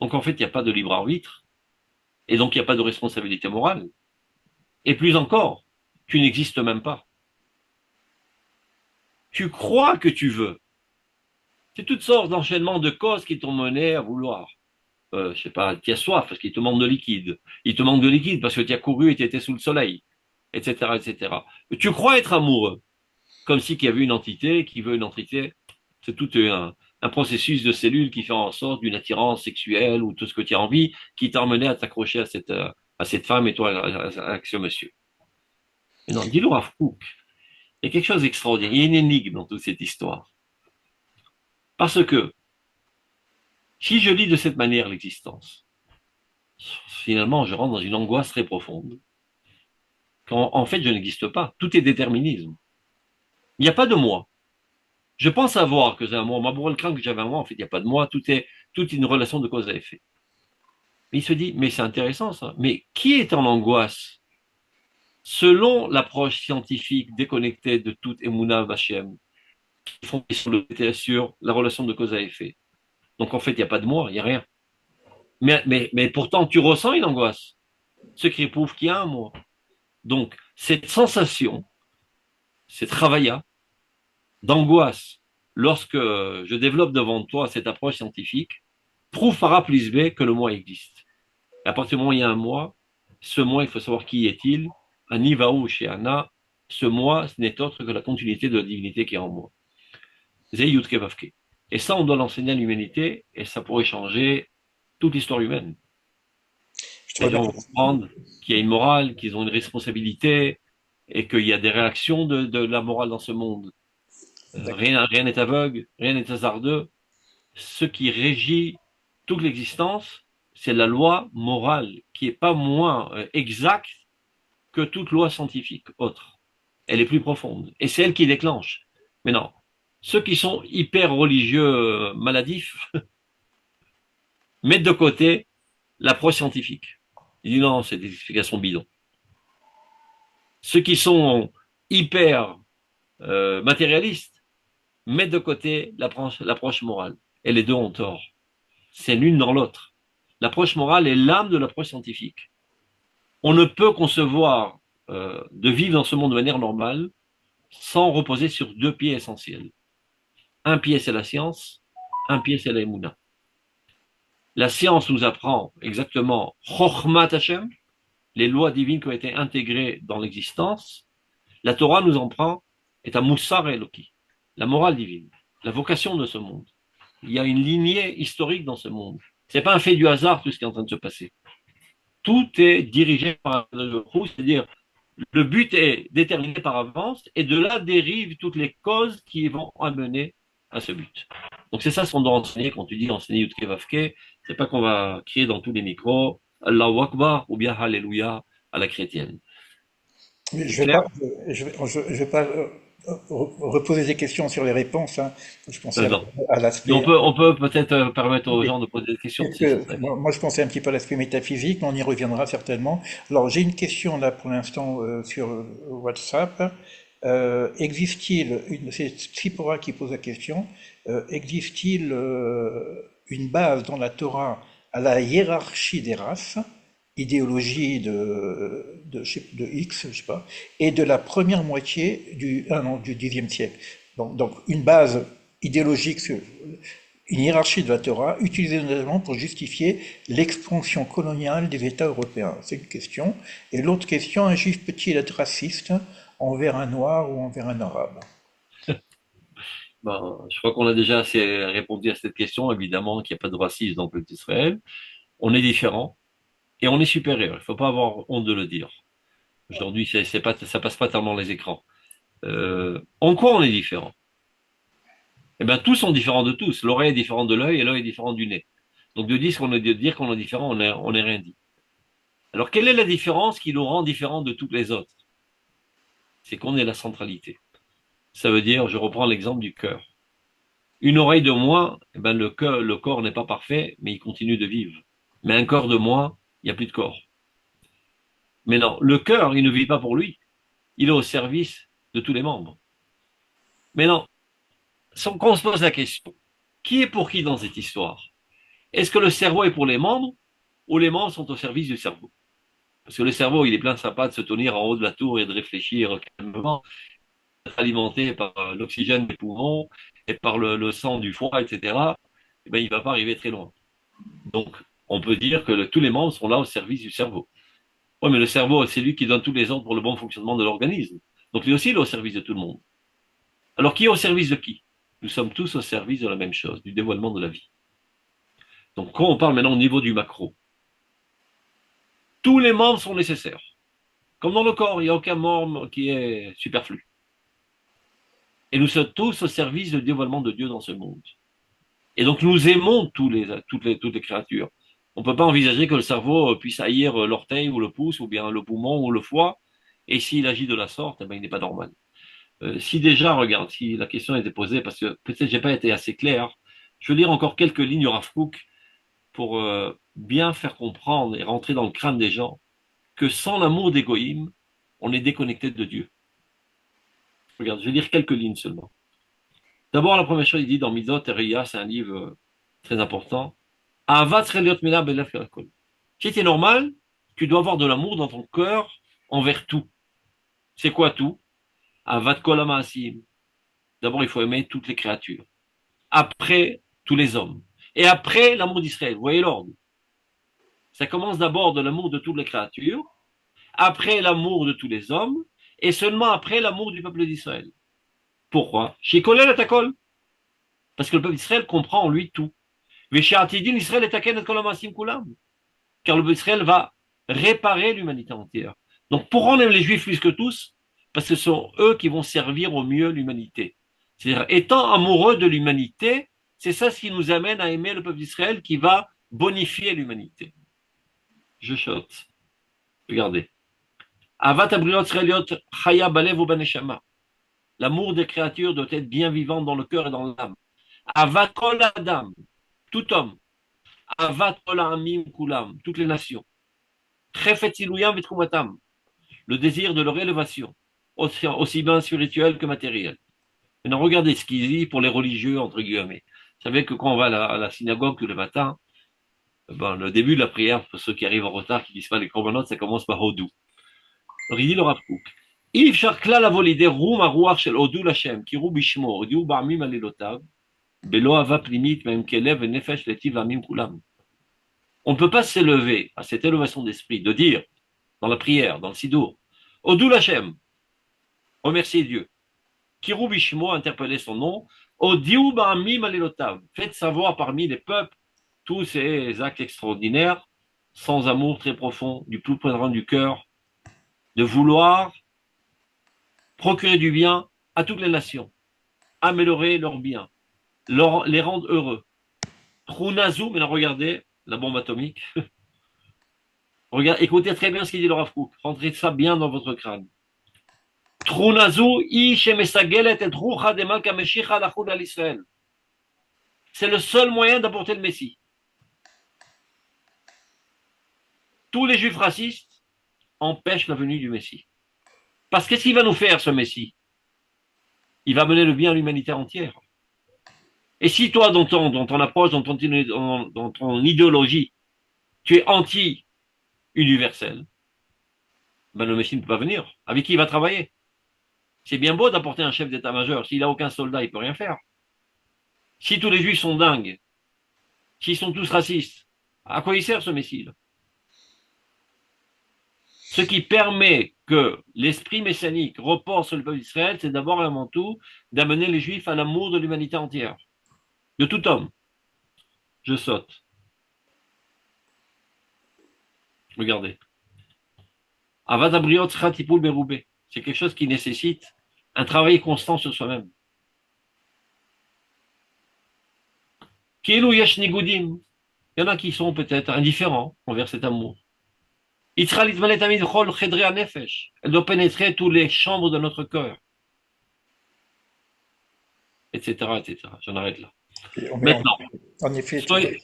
donc en fait, il n'y a pas de libre arbitre, et donc il n'y a pas de responsabilité morale. Et plus encore, tu n'existes même pas. Tu crois que tu veux. C'est toutes sortes d'enchaînements de causes qui t'ont mené à vouloir. Je sais pas, tu as soif parce qu'il te manque de liquide. Il te manque de liquide parce que tu as couru et tu étais sous le soleil, etc., etc. Tu crois être amoureux, comme si qu'il y avait une entité qui veut une entité. C'est tout un processus de cellules qui fait en sorte d'une attirance sexuelle ou tout ce que tu as envie, qui t'a emmené à t'accrocher à cette femme et toi à ce monsieur. Mais non, dis-le à Fouque. Il y a quelque chose d'extraordinaire. Il y a une énigme dans toute cette histoire. Parce que, si je lis de cette manière l'existence, finalement, je rentre dans une angoisse très profonde. Quand, en fait, je n'existe pas. Tout est déterminisme. Il n'y a pas de moi. Je pense savoir que j'ai un moi. Moi, le crâne que j'avais un moi, en fait, il n'y a pas de moi. Tout est une relation de cause à effet. Mais il se dit, mais c'est intéressant ça. Mais qui est en angoisse? Selon l'approche scientifique déconnectée de toute Emouna Vachem, qui font sur la relation de cause à effet. Donc, en fait, il n'y a pas de moi, il n'y a rien. Mais pourtant, tu ressens une angoisse. Ce qui prouve qu'il y a un moi. Donc, cette sensation, cette travailla d'angoisse, lorsque je développe devant toi cette approche scientifique, prouve par A plus B que le moi existe. Et à partir du moment où il y a un moi, ce moi, il faut savoir qui est-il. Anivaou chez Anna, ce moi, ce n'est autre que la continuité de la divinité qui est en moi. Zeyutke Vavke. Et ça, on doit l'enseigner à l'humanité, et ça pourrait changer toute l'histoire humaine.
Je te
Les gens vont
remercie.
comprendre qu'il y a une morale, qu'ils ont une responsabilité, et qu'il y a des réactions de la morale dans ce monde.
D'accord.
Rien n'est aveugle, rien n'est hasardeux. Ce qui régit toute l'existence, c'est la loi morale, qui est pas moins exacte que toute loi scientifique autre. Elle est plus profonde. Et c'est elle qui déclenche. Mais non, ceux qui sont hyper religieux maladifs mettent de côté l'approche scientifique. Ils disent non, c'est des explications bidons. Ceux qui sont hyper matérialistes mettent de côté l'approche morale. Et les deux ont tort. C'est l'une dans l'autre. L'approche morale est l'âme de l'approche scientifique. On ne peut concevoir de vivre dans ce monde de manière normale sans reposer sur deux pieds essentiels. Un pied, c'est la science, un pied, c'est la émouna. La science nous apprend exactement Chochmat Hashem, les lois divines qui ont été intégrées dans l'existence. La Torah nous en prend, est un Moussar Eloki, la morale divine, la vocation de ce monde. Il y a une lignée historique dans ce monde. C'est pas un fait du hasard tout ce qui est en train de se passer. Tout est dirigé par le Khou, c'est-à-dire le but est déterminé par avance et de là dérivent toutes les causes qui vont amener à ce but. Donc c'est ça ce qu'on doit enseigner quand tu dis enseigner Yudke Vavke, c'est pas qu'on va crier dans tous les micros Allahu Akbar ou bien Alléluia à la chrétienne.
Mais
C'est
je vais
clair?
pas, je vais pas reposer des questions sur les réponses, hein. Je pensais
Non.
à
Mais
l'aspect.
on peut peut-être permettre aux gens de poser des questions si ça serait bien.
Moi, je pensais un petit peu à l'aspect métaphysique, mais on y reviendra certainement. Alors, j'ai une question là pour l'instant sur WhatsApp. C'est Tsipora qui pose la question, existe-t-il une base dans la Torah à la hiérarchie des races, idéologie de X, je sais pas, et de la première moitié du Xe siècle? Donc, une base idéologique une hiérarchie de la Torah utilisée notamment pour justifier l'expansion coloniale des États européens. C'est une question. Et l'autre question, un juif peut-il être raciste envers un noir ou envers un arabe?
Ben, je crois qu'on a déjà assez répondu à cette question. Évidemment qu'il n'y a pas de racisme dans le peuple d'Israël. On est différent et on est supérieur. Il ne faut pas avoir honte de le dire. Aujourd'hui, c'est pas, ça passe pas tellement les écrans. En quoi on est différent? Eh bien, tous sont différents de tous. L'oreille est différente de l'œil et l'œil est différent du nez. Donc, de dire qu'on est différent, on est rien dit. Alors, quelle est la différence qui nous rend différents de toutes les autres? C'est qu'on est la centralité. Ça veut dire, je reprends l'exemple du cœur. Une oreille de moins, eh ben, le corps n'est pas parfait, mais il continue de vivre. Mais un corps de moins, il n'y a plus de corps. Mais non, le cœur, il ne vit pas pour lui. Il est au service de tous les membres. Mais non, quand on se pose la question, qui est pour qui dans cette histoire? Est-ce que le cerveau est pour les membres ou les membres sont au service du cerveau? Parce que le cerveau, il est plein sympa de se tenir en haut de la tour et de réfléchir calmement, d'être alimenté par l'oxygène des poumons et par le sang du foie, etc. Eh ben, il ne va pas arriver très loin. Donc, on peut dire que tous les membres sont là au service du cerveau. Oui, mais le cerveau, c'est lui qui donne tous les ordres pour le bon fonctionnement de l'organisme. Donc, lui aussi, il est au service de tout le monde. Alors, qui est au service de qui? Nous sommes tous au service de la même chose, du dévoilement de la vie. Donc, quand on parle maintenant au niveau du macro, tous les membres sont nécessaires. Comme dans le corps, il n'y a aucun membre qui est superflu. Et nous sommes tous au service du dévoilement de Dieu dans ce monde. Et donc, nous aimons toutes les créatures. On ne peut pas envisager que le cerveau puisse haïr l'orteil ou le pouce, ou bien le poumon ou le foie. Et s'il agit de la sorte, eh ben, il n'est pas normal. Si déjà, regarde, si la question était posée, parce que peut-être j'ai pas été assez clair, je veux lire encore quelques lignes du Rav Kook pour bien faire comprendre et rentrer dans le crâne des gens que sans l'amour d'Égoïm, on est déconnecté de Dieu. Regarde, je vais lire quelques lignes seulement. D'abord, la première chose, il dit dans Midot et c'est un livre très important. Ahavat tzriya mela belev hakol. Si c'est normal, tu dois avoir de l'amour dans ton cœur envers tout. C'est quoi tout? Ahavat kol hamaasim. D'abord, il faut aimer toutes les créatures. Après, tous les hommes. Et après, l'amour d'Israël. Vous voyez l'ordre? Ça commence d'abord de l'amour de toutes les créatures, après l'amour de tous les hommes, et seulement après l'amour du peuple d'Israël. Pourquoi? Chez Kolel et Takol. Parce que le peuple d'Israël comprend en lui tout. Veshatidin Israël et Taken et Kolamasim Kulam. Car le peuple d'Israël va réparer l'humanité entière. Donc pourquoi on aime les Juifs plus que tous? Parce que ce sont eux qui vont servir au mieux l'humanité. C'est-à-dire, étant amoureux de l'humanité, c'est ça ce qui nous amène à aimer le peuple d'Israël qui va bonifier l'humanité. Je chote. Regardez. Avat abriot sreliot chaya balev ubaneshama. L'amour des créatures doit être bien vivant dans le cœur et dans l'âme. Avat kol adam, tout homme. Avat kol ha'amim kulam, toutes les nations. Chefet iluyam vitrumatam, le désir de leur élévation, aussi bien spirituel que matériel. Maintenant, regardez ce qu'il dit pour les religieux, entre guillemets. Vous savez que quand on va à la synagogue tous les matins, ben, le début de la prière, pour ceux qui arrivent en retard, qui disent pas les corbanotes, ça commence par Hodou. Alors, il dit le Rav Kook. אי אפשר כלל לבוא לידי רום הרוח של הודו לשם, קראו בשמו, הודיעו בעמים עלילותיו, בלא אהבה פנימית, même כלב ונפש להיטיב לעמים כולם. On ne peut pas s'élever à cette élévation d'esprit, de dire, dans la prière, dans le sidour, Odou Lachem, remerciez Dieu. Kirou Bishmo, interpeller son nom, Odiou Ba'amim Alelotav, faites savoir parmi les peuples tous ces actes extraordinaires, sans amour très profond, du plus profond du cœur, de vouloir procurer du bien à toutes les nations, améliorer leur bien, les rendre heureux. Trunazou, maintenant regardez la bombe atomique. Regardez, écoutez très bien ce qu'il dit le Rav Kook. Rentrez ça bien dans votre crâne. C'est le seul moyen d'apporter le Messie. Tous les juifs racistes empêchent la venue du Messie. Parce qu'est-ce qu'il va nous faire, ce Messie? Il va mener le bien à l'humanité entière. Et si toi, dans ton approche, dans ton idéologie, tu es anti-universel, ben le Messie ne peut pas venir. Avec qui il va travailler? C'est bien beau d'apporter un chef d'état-major. S'il n'a aucun soldat, il ne peut rien faire. Si tous les juifs sont dingues, s'ils sont tous racistes, à quoi il sert ce Messie? Ce qui permet que l'esprit messianique repose sur le peuple d'Israël, c'est d'abord et avant tout d'amener les juifs à l'amour de l'humanité entière, de tout homme. Je saute. Regardez. Avad Abriot Khatipul Beroubé. C'est quelque chose qui nécessite un travail constant sur soi-même. Kielu Yesh Nigudim. Il y en a qui sont peut-être indifférents envers cet amour. Elle doit pénétrer toutes les chambres de notre cœur, etc., etc. J'en arrête là. Maintenant,
en effet,
soyez,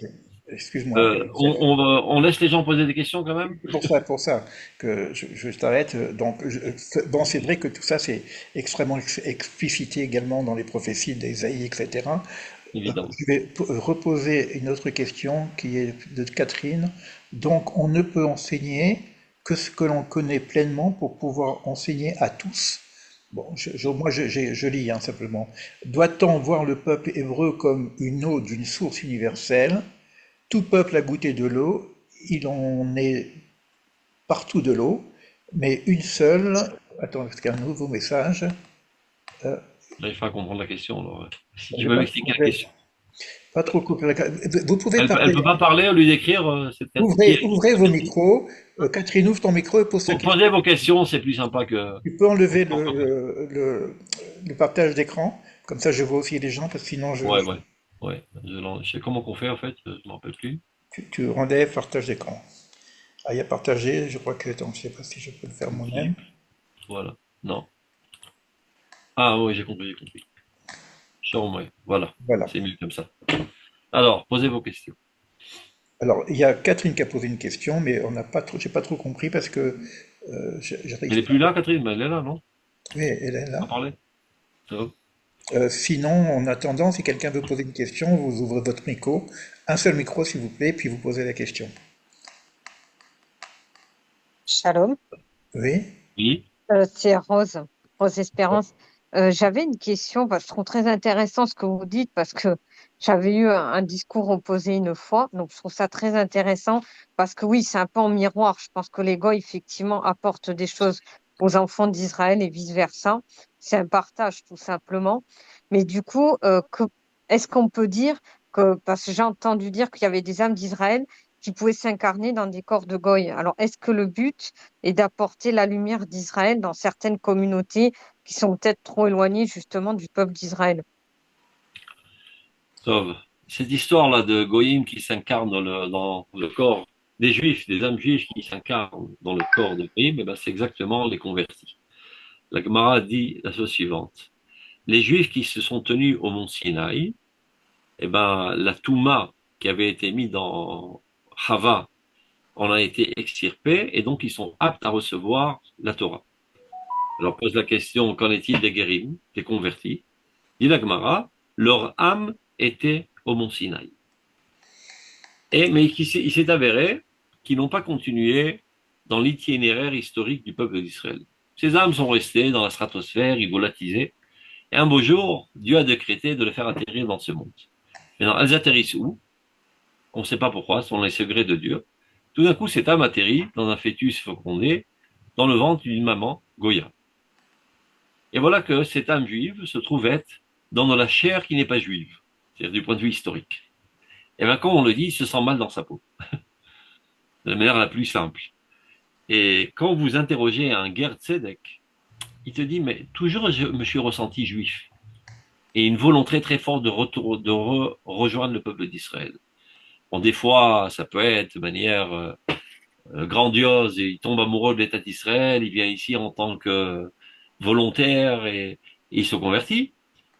excuse-moi.
on laisse les gens poser des questions quand même.
Pour ça que je t'arrête. Donc, bon, c'est vrai que tout ça, c'est extrêmement explicité également dans les prophéties d'Ésaïe, etc.
Évidemment.
Je vais reposer une autre question qui est de Catherine. Donc, on ne peut enseigner que ce que l'on connaît pleinement pour pouvoir enseigner à tous. Bon, je lis hein, simplement. Doit-on voir le peuple hébreu comme une eau d'une source universelle? Tout peuple a goûté de l'eau, il en est partout de l'eau, mais une seule. Attends, parce qu'il y a un nouveau message. Euh,
J'arrive pas à comprendre la question. Alors, si tu
j'ai
veux
pas,
m'expliquer la question.
pas trop coupé Vous pouvez
Elle
parler.
peut pas parler au lieu d'écrire.
Ouvrez vos micros. Catherine, ouvre ton micro et pose ta question.
Posez vos questions, c'est plus sympa que.
Tu peux enlever le partage d'écran, comme ça je vois aussi les gens, parce que sinon
Ouais, ouais, ouais. Je sais comment qu'on fait en fait. Je m'en rappelle plus.
tu enlèves partage d'écran. Ah, il y a partagé, je crois que. Attends, je sais pas si je peux le faire moi-même.
Flip. Voilà. Non. Ah oui, j'ai compris, j'ai compris. Show moi. Voilà.
Voilà.
C'est mieux comme ça. Alors, posez vos questions.
Alors, il y a Catherine qui a posé une question, mais on n'a pas trop, j'ai pas trop compris parce que
Elle est
j'arrive pas.
plus là, Catherine? Ben, elle est là, non?
Oui, elle est
On
là.
va parler. Ça va.
Sinon, en attendant, si quelqu'un veut poser une question, vous ouvrez votre micro, un seul micro s'il vous plaît, puis vous posez la question.
Shalom,
Oui?
Oui.
c'est Rose, Rose Espérance. J'avais une question, je trouve très intéressant ce que vous dites parce que j'avais eu un discours opposé une fois, donc je trouve ça très intéressant parce que oui, c'est un peu en miroir. Je pense que les goïs, effectivement, apportent des choses aux enfants d'Israël et vice-versa. C'est un partage tout simplement. Mais du coup, est-ce qu'on peut dire que, parce que j'ai entendu dire qu'il y avait des âmes d'Israël qui pouvaient s'incarner dans des corps de goïs. Alors, est-ce que le but et d'apporter la lumière d'Israël dans certaines communautés qui sont peut-être trop éloignées justement du peuple d'Israël?
Tov. Cette histoire-là de Goïm qui s'incarne dans le corps des Juifs, des âmes juives qui s'incarnent dans le corps de Goïm, eh ben, c'est exactement les convertis. La Gemara dit la chose suivante. Les Juifs qui se sont tenus au mont Sinaï, eh ben, la Touma qui avait été mise dans Hava en a été extirpée et donc ils sont aptes à recevoir la Torah. Alors pose la question, qu'en est-il des guérim, des convertis? Dit la Gemara, leur âme était au mont Sinaï. Mais il s'est avéré qu'ils n'ont pas continué dans l'itinéraire historique du peuple d'Israël. Ces âmes sont restées dans la stratosphère, ils volatisaient. Et un beau jour, Dieu a décrété de les faire atterrir dans ce monde. Maintenant, elles atterrissent où? On ne sait pas pourquoi, ce sont les secrets de Dieu. Tout d'un coup, cette âme atterrit dans un fœtus fécondé, dans le ventre d'une maman, Goya. Et voilà que cette âme juive se trouve être dans de la chair qui n'est pas juive, c'est-à-dire du point de vue historique. Et bien, quand on le dit, il se sent mal dans sa peau, de la manière la plus simple. Et quand vous interrogez un Ger Tzedek, il te dit, mais toujours je me suis ressenti juif. Et une volonté très forte de rejoindre le peuple d'Israël. Bon, des fois, ça peut être de manière grandiose, et il tombe amoureux de l'État d'Israël, il vient ici en tant que volontaire et il se convertit.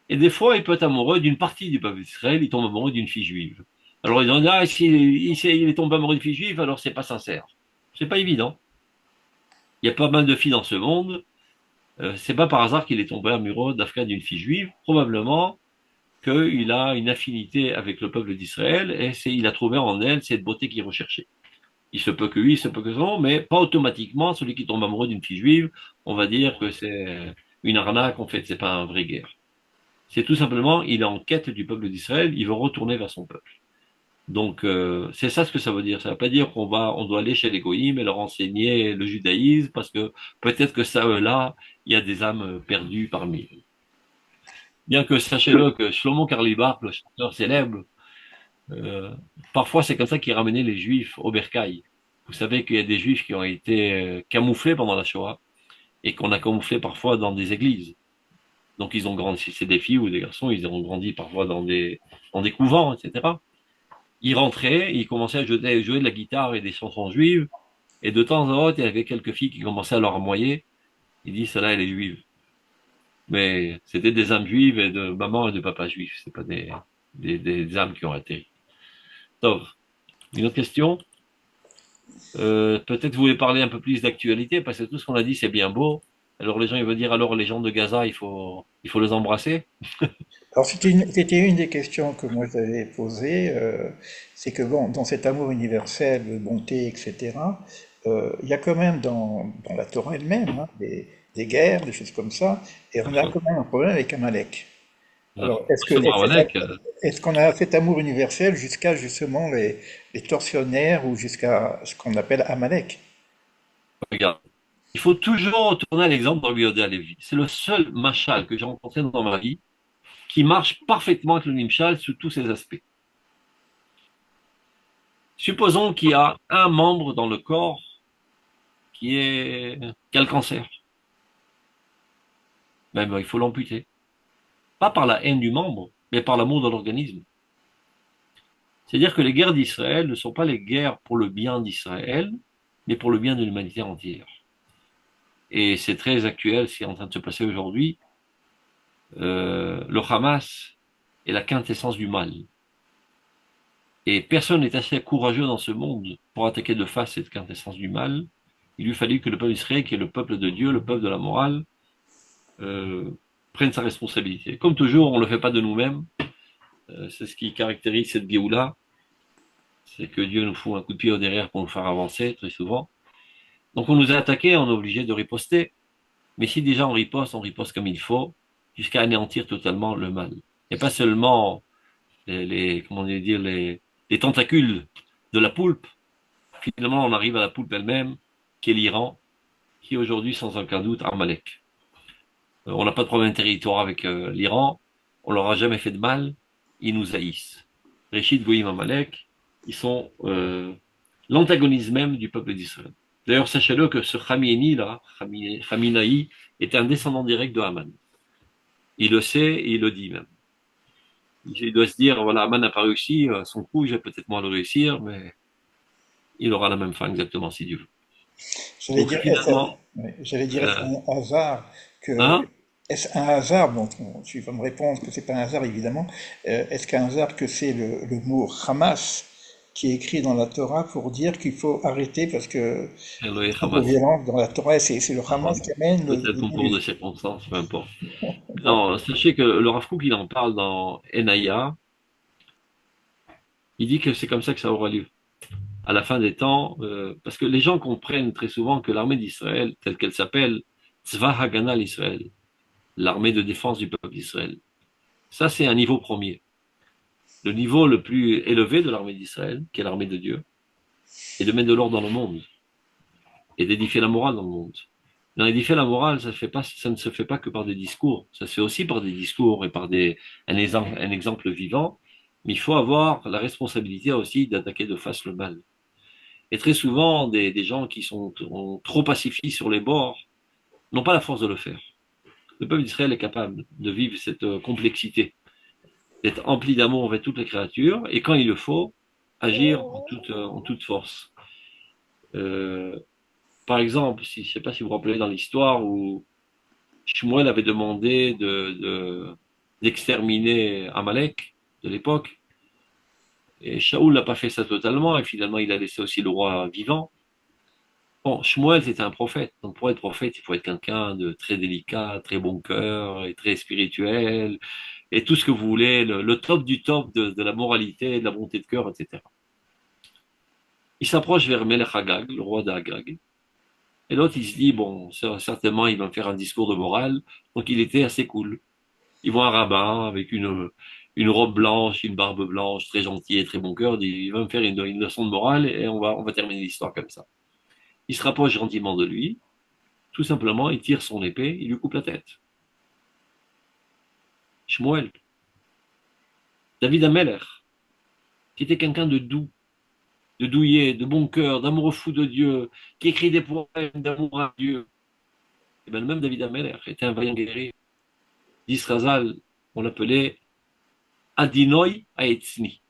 Et des fois, il peut être amoureux d'une partie du peuple d'Israël, il tombe amoureux d'une fille juive. Alors ils disent, ah, il est tombé amoureux d'une fille juive, alors c'est pas sincère. C'est pas évident. Il y a pas mal de filles dans ce monde. C'est pas par hasard qu'il est tombé amoureux d'Afrique d'une fille juive. Probablement qu'il a une affinité avec le peuple d'Israël et il a trouvé en elle cette beauté qu'il recherchait. Il se peut que oui, il se peut que non, mais pas automatiquement. Celui qui tombe amoureux d'une fille juive, on va dire que c'est une arnaque, en fait, c'est pas un vrai guerre. C'est tout simplement, il est en quête du peuple d'Israël, il veut retourner vers son peuple. Donc, c'est ça ce que ça veut dire. Ça ne veut pas dire on doit aller chez les goïms et leur enseigner le judaïsme, parce que peut-être que ça, là, il y a des âmes perdues parmi eux. Bien que sachez-le que Shlomo Karlibar, le chanteur célèbre, euh, parfois c'est comme ça qu'il ramenait les Juifs au bercail. Vous savez qu'il y a des Juifs qui ont été camouflés pendant la Shoah et qu'on a camouflés parfois dans des églises. Donc ils ont grandi, si c'est des filles ou des garçons, ils ont grandi parfois dans des couvents, etc. Ils rentraient, ils commençaient à jouer de la guitare et des chansons juives, et de temps en temps, il y avait quelques filles qui commençaient à leur moyer. Ils disent, celle-là, elle est juive. Mais c'était des âmes juives et de maman et de papa juifs, c'est pas des âmes qui ont atterri. Donc, une autre question? Peut-être vous voulez parler un peu plus d'actualité, parce que tout ce qu'on a dit, c'est bien beau. Alors les gens, ils vont dire, alors les gens de Gaza, il faut les embrasser.
Alors, c'était une des questions que moi j'avais posées, c'est que bon, dans cet amour universel, de bonté, etc., il y a quand même dans la Torah elle-même hein, des guerres, des choses comme ça, et on a quand même un problème avec Amalek. Alors,
Forcément, Amalek,
est-ce qu'on a cet amour universel jusqu'à justement les tortionnaires ou jusqu'à ce qu'on appelle Amalek?
regarde. Il faut toujours retourner à l'exemple de Rabbi Yehuda Halevi. C'est le seul machal que j'ai rencontré dans ma vie qui marche parfaitement avec le Nimshal sous tous ses aspects. Supposons qu'il y a un membre dans le corps qui a le cancer. Ben, il faut l'amputer. Pas par la haine du membre, mais par l'amour de l'organisme. C'est-à-dire que les guerres d'Israël ne sont pas les guerres pour le bien d'Israël, mais pour le bien de l'humanité entière. Et c'est très actuel, ce qui est en train de se passer aujourd'hui. Le Hamas est la quintessence du mal. Et personne n'est assez courageux dans ce monde pour attaquer de face cette quintessence du mal. Il lui fallut que le peuple d'Israël, qui est le peuple de Dieu, le peuple de la morale, euh, prenne sa responsabilité. Comme toujours, on ne le fait pas de nous-mêmes. C'est ce qui caractérise cette Géoula. C'est que Dieu nous fout un coup de pied au derrière pour nous faire avancer, très souvent. Donc on nous a attaqués, on est obligé de riposter. Mais si déjà on riposte comme il faut, jusqu'à anéantir totalement le mal. Et pas seulement comment dire, les tentacules de la poulpe. Finalement, on arrive à la poulpe elle-même, qui est l'Iran, qui est aujourd'hui, sans aucun doute, Amalek. On n'a pas de problème de territoire avec l'Iran, on leur a jamais fait de mal, ils nous haïssent. Réchid, Goïm, Amalek, ils sont l'antagonisme même du peuple d'Israël. D'ailleurs, sachez-le que ce Khamenei là, Khamenei, est un descendant direct de Haman. Il le sait et il le dit même. Il doit se dire, voilà, Haman n'a pas réussi, son coup, j'ai peut-être moins le réussir, mais il aura la même fin exactement si Dieu veut.
J'allais
Donc
dire,
finalement,
j'allais dire, est-ce
euh,
un hasard que,
hein,
est-ce un hasard, bon, tu vas me répondre que c'est pas un hasard évidemment, est-ce qu'un hasard que c'est le mot Hamas qui est écrit dans la Torah pour dire qu'il faut arrêter parce que
Eloé
trop de
Hamas,
violence dans la Torah, c'est le Hamas qui amène
peut-être
le
concours de
déluge.
circonstances, peu importe.
Bon,
Non, sachez que le Rav Kook, il en parle dans Enaya, il dit que c'est comme ça que ça aura lieu. À la fin des temps, parce que les gens comprennent très souvent que l'armée d'Israël, telle qu'elle s'appelle, Tzva Hagana l'Israël, l'armée de défense du peuple d'Israël. Ça, c'est un niveau premier. Le niveau le plus élevé de l'armée d'Israël, qui est l'armée de Dieu, est de mettre de l'ordre dans le monde et d'édifier la morale dans le monde. Dans édifier la morale, ça ne se fait pas que par des discours. Ça se fait aussi par des discours et par un exemple vivant. Mais il faut avoir la responsabilité aussi d'attaquer de face le mal. Et très souvent, des gens qui sont trop pacifistes sur les bords n'ont pas la force de le faire. Le peuple d'Israël est capable de vivre cette complexité, d'être empli d'amour envers toutes les créatures, et quand il le faut, agir en toute force. Euh, Par exemple, je ne sais pas si vous vous rappelez dans l'histoire où Shmuel avait demandé d'exterminer Amalek de l'époque, et Shaoul n'a pas fait ça totalement, et finalement il a laissé aussi le roi vivant. Bon, Shmuel c'était un prophète, donc pour être prophète, il faut être quelqu'un de très délicat, très bon cœur, et très spirituel, et tout ce que vous voulez, le top du top de la moralité, de la bonté de cœur, etc. Il s'approche vers Melech Agag, le roi d'Agag, et l'autre, il se dit, bon, certainement, il va me faire un discours de morale. Donc, il était assez cool. Il voit un rabbin avec une robe blanche, une barbe blanche, très gentil et très bon cœur. Il va me faire une leçon de morale et on va terminer l'histoire comme ça. Il se rapproche gentiment de lui. Tout simplement, il tire son épée, il lui coupe la tête. Shmuel, David Ameller, qui était quelqu'un de doux, de douillet, de bon cœur, d'amoureux fou de Dieu, qui écrit des poèmes d'amour à Dieu. Et bien, le même David Ameller était un vaillant guerrier. D'Israzal, on l'appelait Adinoï Aetzni.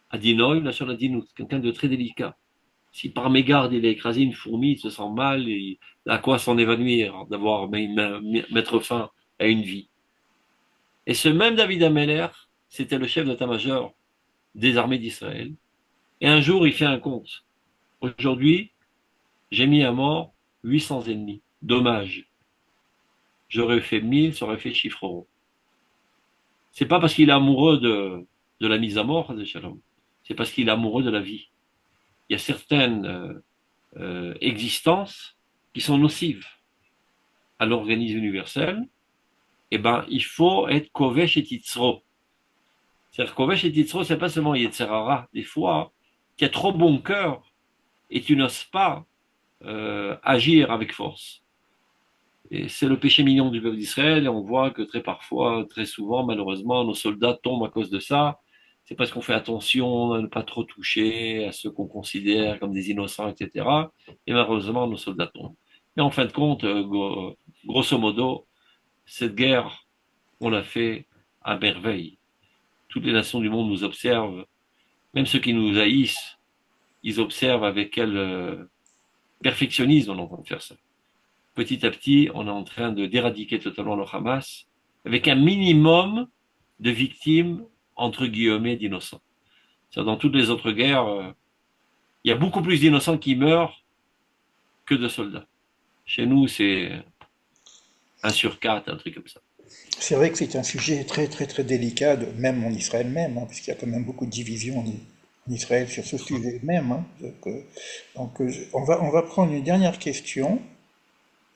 Adinoï, la sur Adinout, quelqu'un de très délicat. Si par mégarde il a écrasé une fourmi, il se sent mal, et à quoi s'en évanouir, d'avoir mettre fin à une vie. Et ce même David Ameller, c'était le chef d'état-major des armées d'Israël. Et un jour, il fait un compte. Aujourd'hui, j'ai mis à mort 800 ennemis. Dommage. J'aurais fait 1000, ça aurait fait chiffre rond. C'est pas parce qu'il est amoureux de la mise à mort de Shalom. C'est parce qu'il est amoureux de la vie. Il y a certaines existences qui sont nocives à l'organisme universel. Eh ben, il faut être kovesh et titzro. C'est-à-dire kovesh et titzro, c'est pas seulement yetzerara. Des fois, tu as trop bon cœur et tu n'oses pas agir avec force. Et c'est le péché mignon du peuple d'Israël, et on voit que très souvent, malheureusement, nos soldats tombent à cause de ça. C'est parce qu'on fait attention à ne pas trop toucher à ceux qu'on considère comme des innocents, etc. Et malheureusement, nos soldats tombent. Mais en fin de compte, grosso modo, cette guerre, on l'a fait à merveille. Toutes les nations du monde nous observent, même ceux qui nous haïssent, ils observent avec quel perfectionnisme on est en train de faire ça. Petit à petit, on est en train d'éradiquer totalement le Hamas avec un minimum de victimes, entre guillemets, d'innocents. Dans toutes les autres guerres, il y a beaucoup plus d'innocents qui meurent que de soldats. Chez nous, c'est 1 sur 4, un truc comme ça.
C'est vrai que c'est un sujet très très très délicat, même en Israël même, hein, puisqu'il y a quand même beaucoup de divisions en Israël sur ce sujet même, hein. On va prendre une dernière question.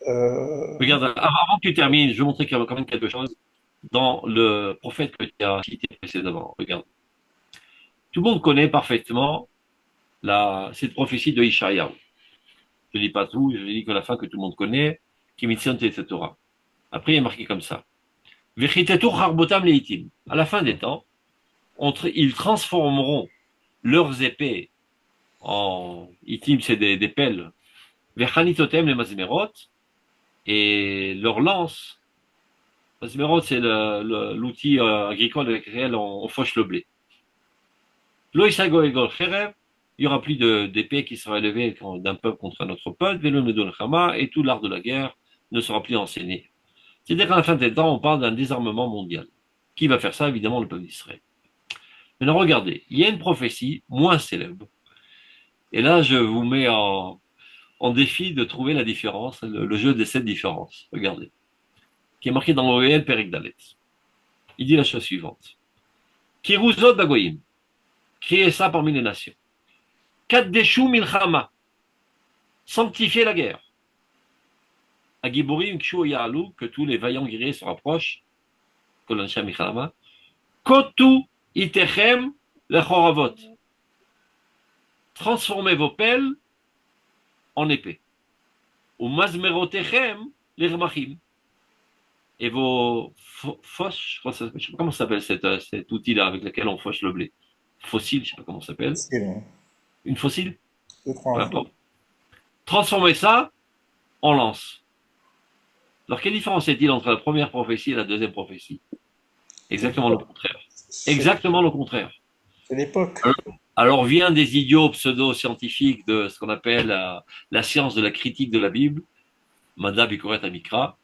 Regarde, avant que tu termines, je vais montrer qu'il y a quand même quelque chose dans le prophète que tu as cité précédemment. Regarde. Tout le monde connaît parfaitement cette prophétie de Ishaïa. Je ne dis pas tout, je dis que la fin que tout le monde connaît, qui mission Torah. Après, il est marqué comme ça. À la fin des temps, ils transformeront leurs épées en itim, c'est des pelles, Vechanitotem les mazmerot, et leurs lances. Mazmerot, c'est l'outil agricole avec lequel on fauche le blé. Loïsago et Golcherev, il n'y aura plus d'épée qui sera élevée d'un peuple contre un autre peuple, et tout l'art de la guerre ne sera plus enseigné. C'est-à-dire qu'à la fin des temps, on parle d'un désarmement mondial. Qui va faire ça? Évidemment, le peuple d'Israël. Maintenant, regardez, il y a une prophétie moins célèbre. Et là, je vous mets en défi de trouver la différence, le jeu des 7 différences. Regardez. Qui est marqué dans l'Oréel Perek Dalet. Il dit la chose suivante. Kiruzot Bagoyim. Criez ça parmi les nations. Kaddeshu Milchama. Sanctifiez la guerre. Agiborim kshu ya'alu, que tous les vaillants guerriers se rapprochent, Kol anshe milchama, kotu itechem lechoravot, transformez vos pelles en épée. Ou mazmerotechem l'irmachim. Et vos fauches, je ne sais pas comment ça s'appelle cet outil-là avec lequel on fauche le blé. Fossile, je ne sais pas comment ça s'appelle.
C'est bon.
Une fossile,
Je
peu
crois.
importe. Transformez ça en lance. Alors, quelle différence y a-t-il entre la première prophétie et la deuxième prophétie?
C'est
Exactement le contraire.
c'est-
Exactement le contraire.
c'est l'époque.
Alors vient des idiots pseudo-scientifiques de ce qu'on appelle la science de la critique de la Bible, Mada Bikoret Amikra.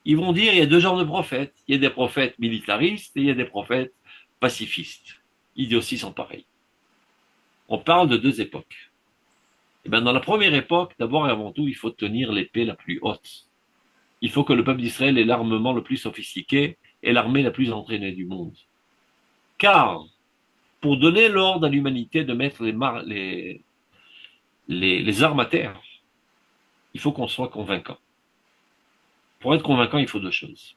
Ils vont dire il y a deux genres de prophètes. Il y a des prophètes militaristes et il y a des prophètes pacifistes. Idioties sont pareils. On parle de deux époques. Et bien, dans la première époque, d'abord et avant tout, il faut tenir l'épée la plus haute. Il faut que le peuple d'Israël ait l'armement le plus sophistiqué et l'armée la plus entraînée du monde. Car, pour donner l'ordre à l'humanité de mettre les armes à terre, il faut qu'on soit convaincant. Pour être convaincant, il faut deux choses.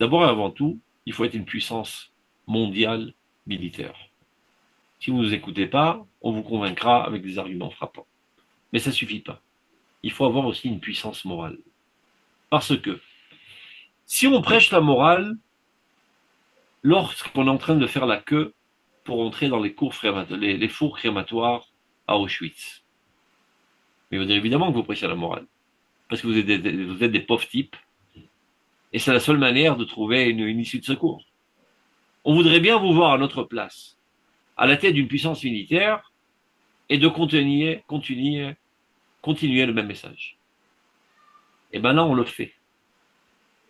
D'abord et avant tout, il faut être une puissance mondiale militaire. Si vous ne nous écoutez pas, on vous convaincra avec des arguments frappants. Mais ça ne suffit pas. Il faut avoir aussi une puissance morale. Parce que si on prêche la morale, lorsqu'on est en train de faire la queue pour entrer dans les fours crématoires à Auschwitz, mais vous dire évidemment que vous prêchez la morale, parce que vous êtes des pauvres types, et c'est la seule manière de trouver une issue de secours. On voudrait bien vous voir à notre place, à la tête d'une puissance militaire, et de continuer le même message. Et ben là, on le fait.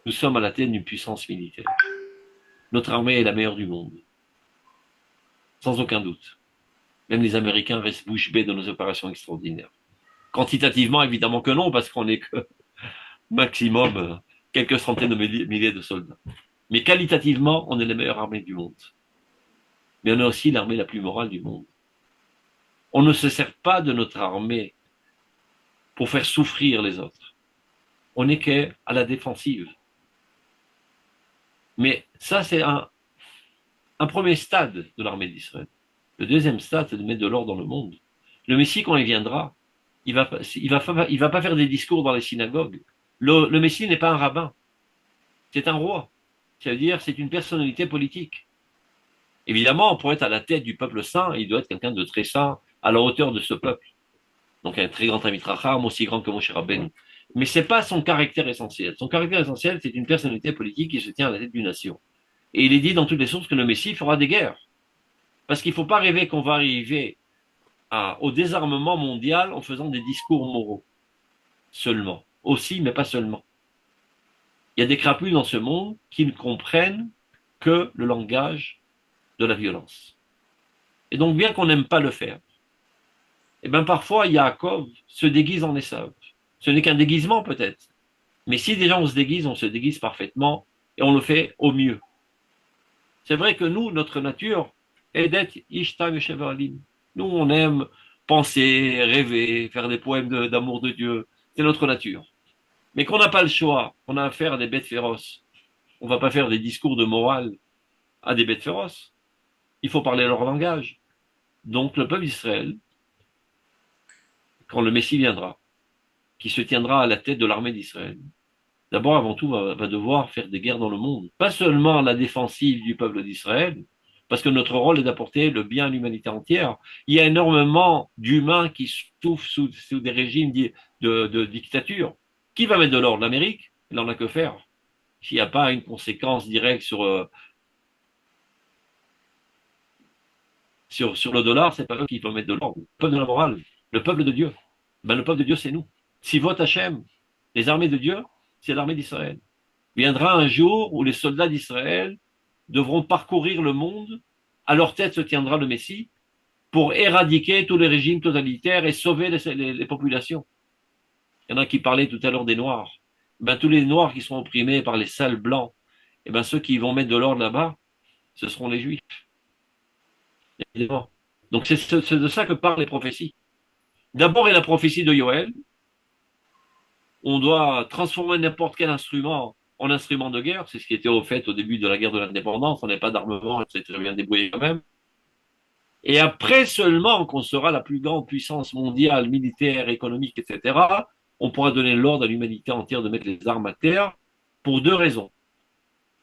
Nous sommes à la tête d'une puissance militaire. Notre armée est la meilleure du monde. Sans aucun doute. Même les Américains restent bouche bée dans nos opérations extraordinaires. Quantitativement, évidemment que non, parce qu'on n'est que maximum quelques centaines de milliers de soldats. Mais qualitativement, on est la meilleure armée du monde. Mais on est aussi l'armée la plus morale du monde. On ne se sert pas de notre armée pour faire souffrir les autres. On n'est qu'à la défensive. Mais ça, c'est un premier stade de l'armée d'Israël. Le deuxième stade, c'est de mettre de l'ordre dans le monde. Le Messie, quand il viendra, il va pas faire des discours dans les synagogues. Le Messie n'est pas un rabbin. C'est un roi. C'est-à-dire, c'est une personnalité politique. Évidemment, pour être à la tête du peuple saint, il doit être quelqu'un de très saint, à la hauteur de ce peuple. Donc, un très grand Talmid Chacham, aussi grand que Moshe Rabbeinu. Mais c'est pas son caractère essentiel. Son caractère essentiel, c'est une personnalité politique qui se tient à la tête d'une nation. Et il est dit dans toutes les sources que le Messie fera des guerres. Parce qu'il ne faut pas rêver qu'on va arriver au désarmement mondial en faisant des discours moraux. Seulement. Aussi, mais pas seulement. Il y a des crapus dans ce monde qui ne comprennent que le langage de la violence. Et donc, bien qu'on n'aime pas le faire, eh bien, parfois, Yaakov se déguise en Esav. Ce n'est qu'un déguisement, peut-être. Mais si déjà on se déguise parfaitement et on le fait au mieux. C'est vrai que nous, notre nature est d'être Ishtam et Shevalim. Nous, on aime penser, rêver, faire des poèmes d'amour de Dieu. C'est notre nature. Mais qu'on n'a pas le choix, on a affaire à des bêtes féroces. On ne va pas faire des discours de morale à des bêtes féroces. Il faut parler leur langage. Donc le peuple d'Israël, quand le Messie viendra, qui se tiendra à la tête de l'armée d'Israël, d'abord, avant tout, va devoir faire des guerres dans le monde. Pas seulement la défensive du peuple d'Israël, parce que notre rôle est d'apporter le bien à l'humanité entière. Il y a énormément d'humains qui souffrent sous des régimes de dictature. Qui va mettre de l'ordre? L'Amérique? Il n'en a que faire. S'il n'y a pas une conséquence directe sur le dollar, c'est pas eux qui vont mettre de l'ordre. Le peuple de la morale, le peuple de Dieu. Ben, le peuple de Dieu, c'est nous. Si vote Hachem, les armées de Dieu, c'est l'armée d'Israël. Viendra un jour où les soldats d'Israël devront parcourir le monde, à leur tête se tiendra le Messie, pour éradiquer tous les régimes totalitaires et sauver les populations. Il y en a qui parlaient tout à l'heure des Noirs. Ben, tous les Noirs qui sont opprimés par les sales Blancs, et ben, ceux qui vont mettre de l'ordre là-bas, ce seront les Juifs. Évidemment. Donc c'est de ça que parlent les prophéties. D'abord, il y a la prophétie de Yoël, on doit transformer n'importe quel instrument en instrument de guerre. C'est ce qui était au fait au début de la guerre de l'indépendance. On n'avait pas d'armement, on s'est très bien débrouillé quand même. Et après seulement qu'on sera la plus grande puissance mondiale, militaire, économique, etc., on pourra donner l'ordre à l'humanité entière de mettre les armes à terre pour deux raisons.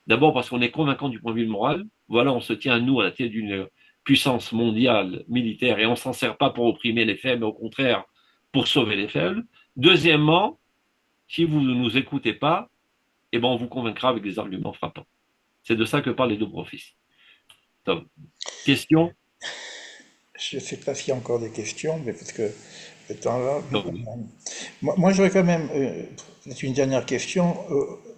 D'abord parce qu'on est convaincant du point de vue moral. Voilà, on se tient, nous, à la tête d'une puissance mondiale militaire et on s'en sert pas pour opprimer les faibles, mais au contraire pour sauver les faibles. Deuxièmement, si vous ne nous écoutez pas, eh ben, on vous convaincra avec des arguments frappants. C'est de ça que parlent les deux prophéties. Donc, question?
Je ne sais pas s'il y a encore des questions, mais parce que le temps là.
Donc,
Moi, j'aurais quand même peut-être une dernière question,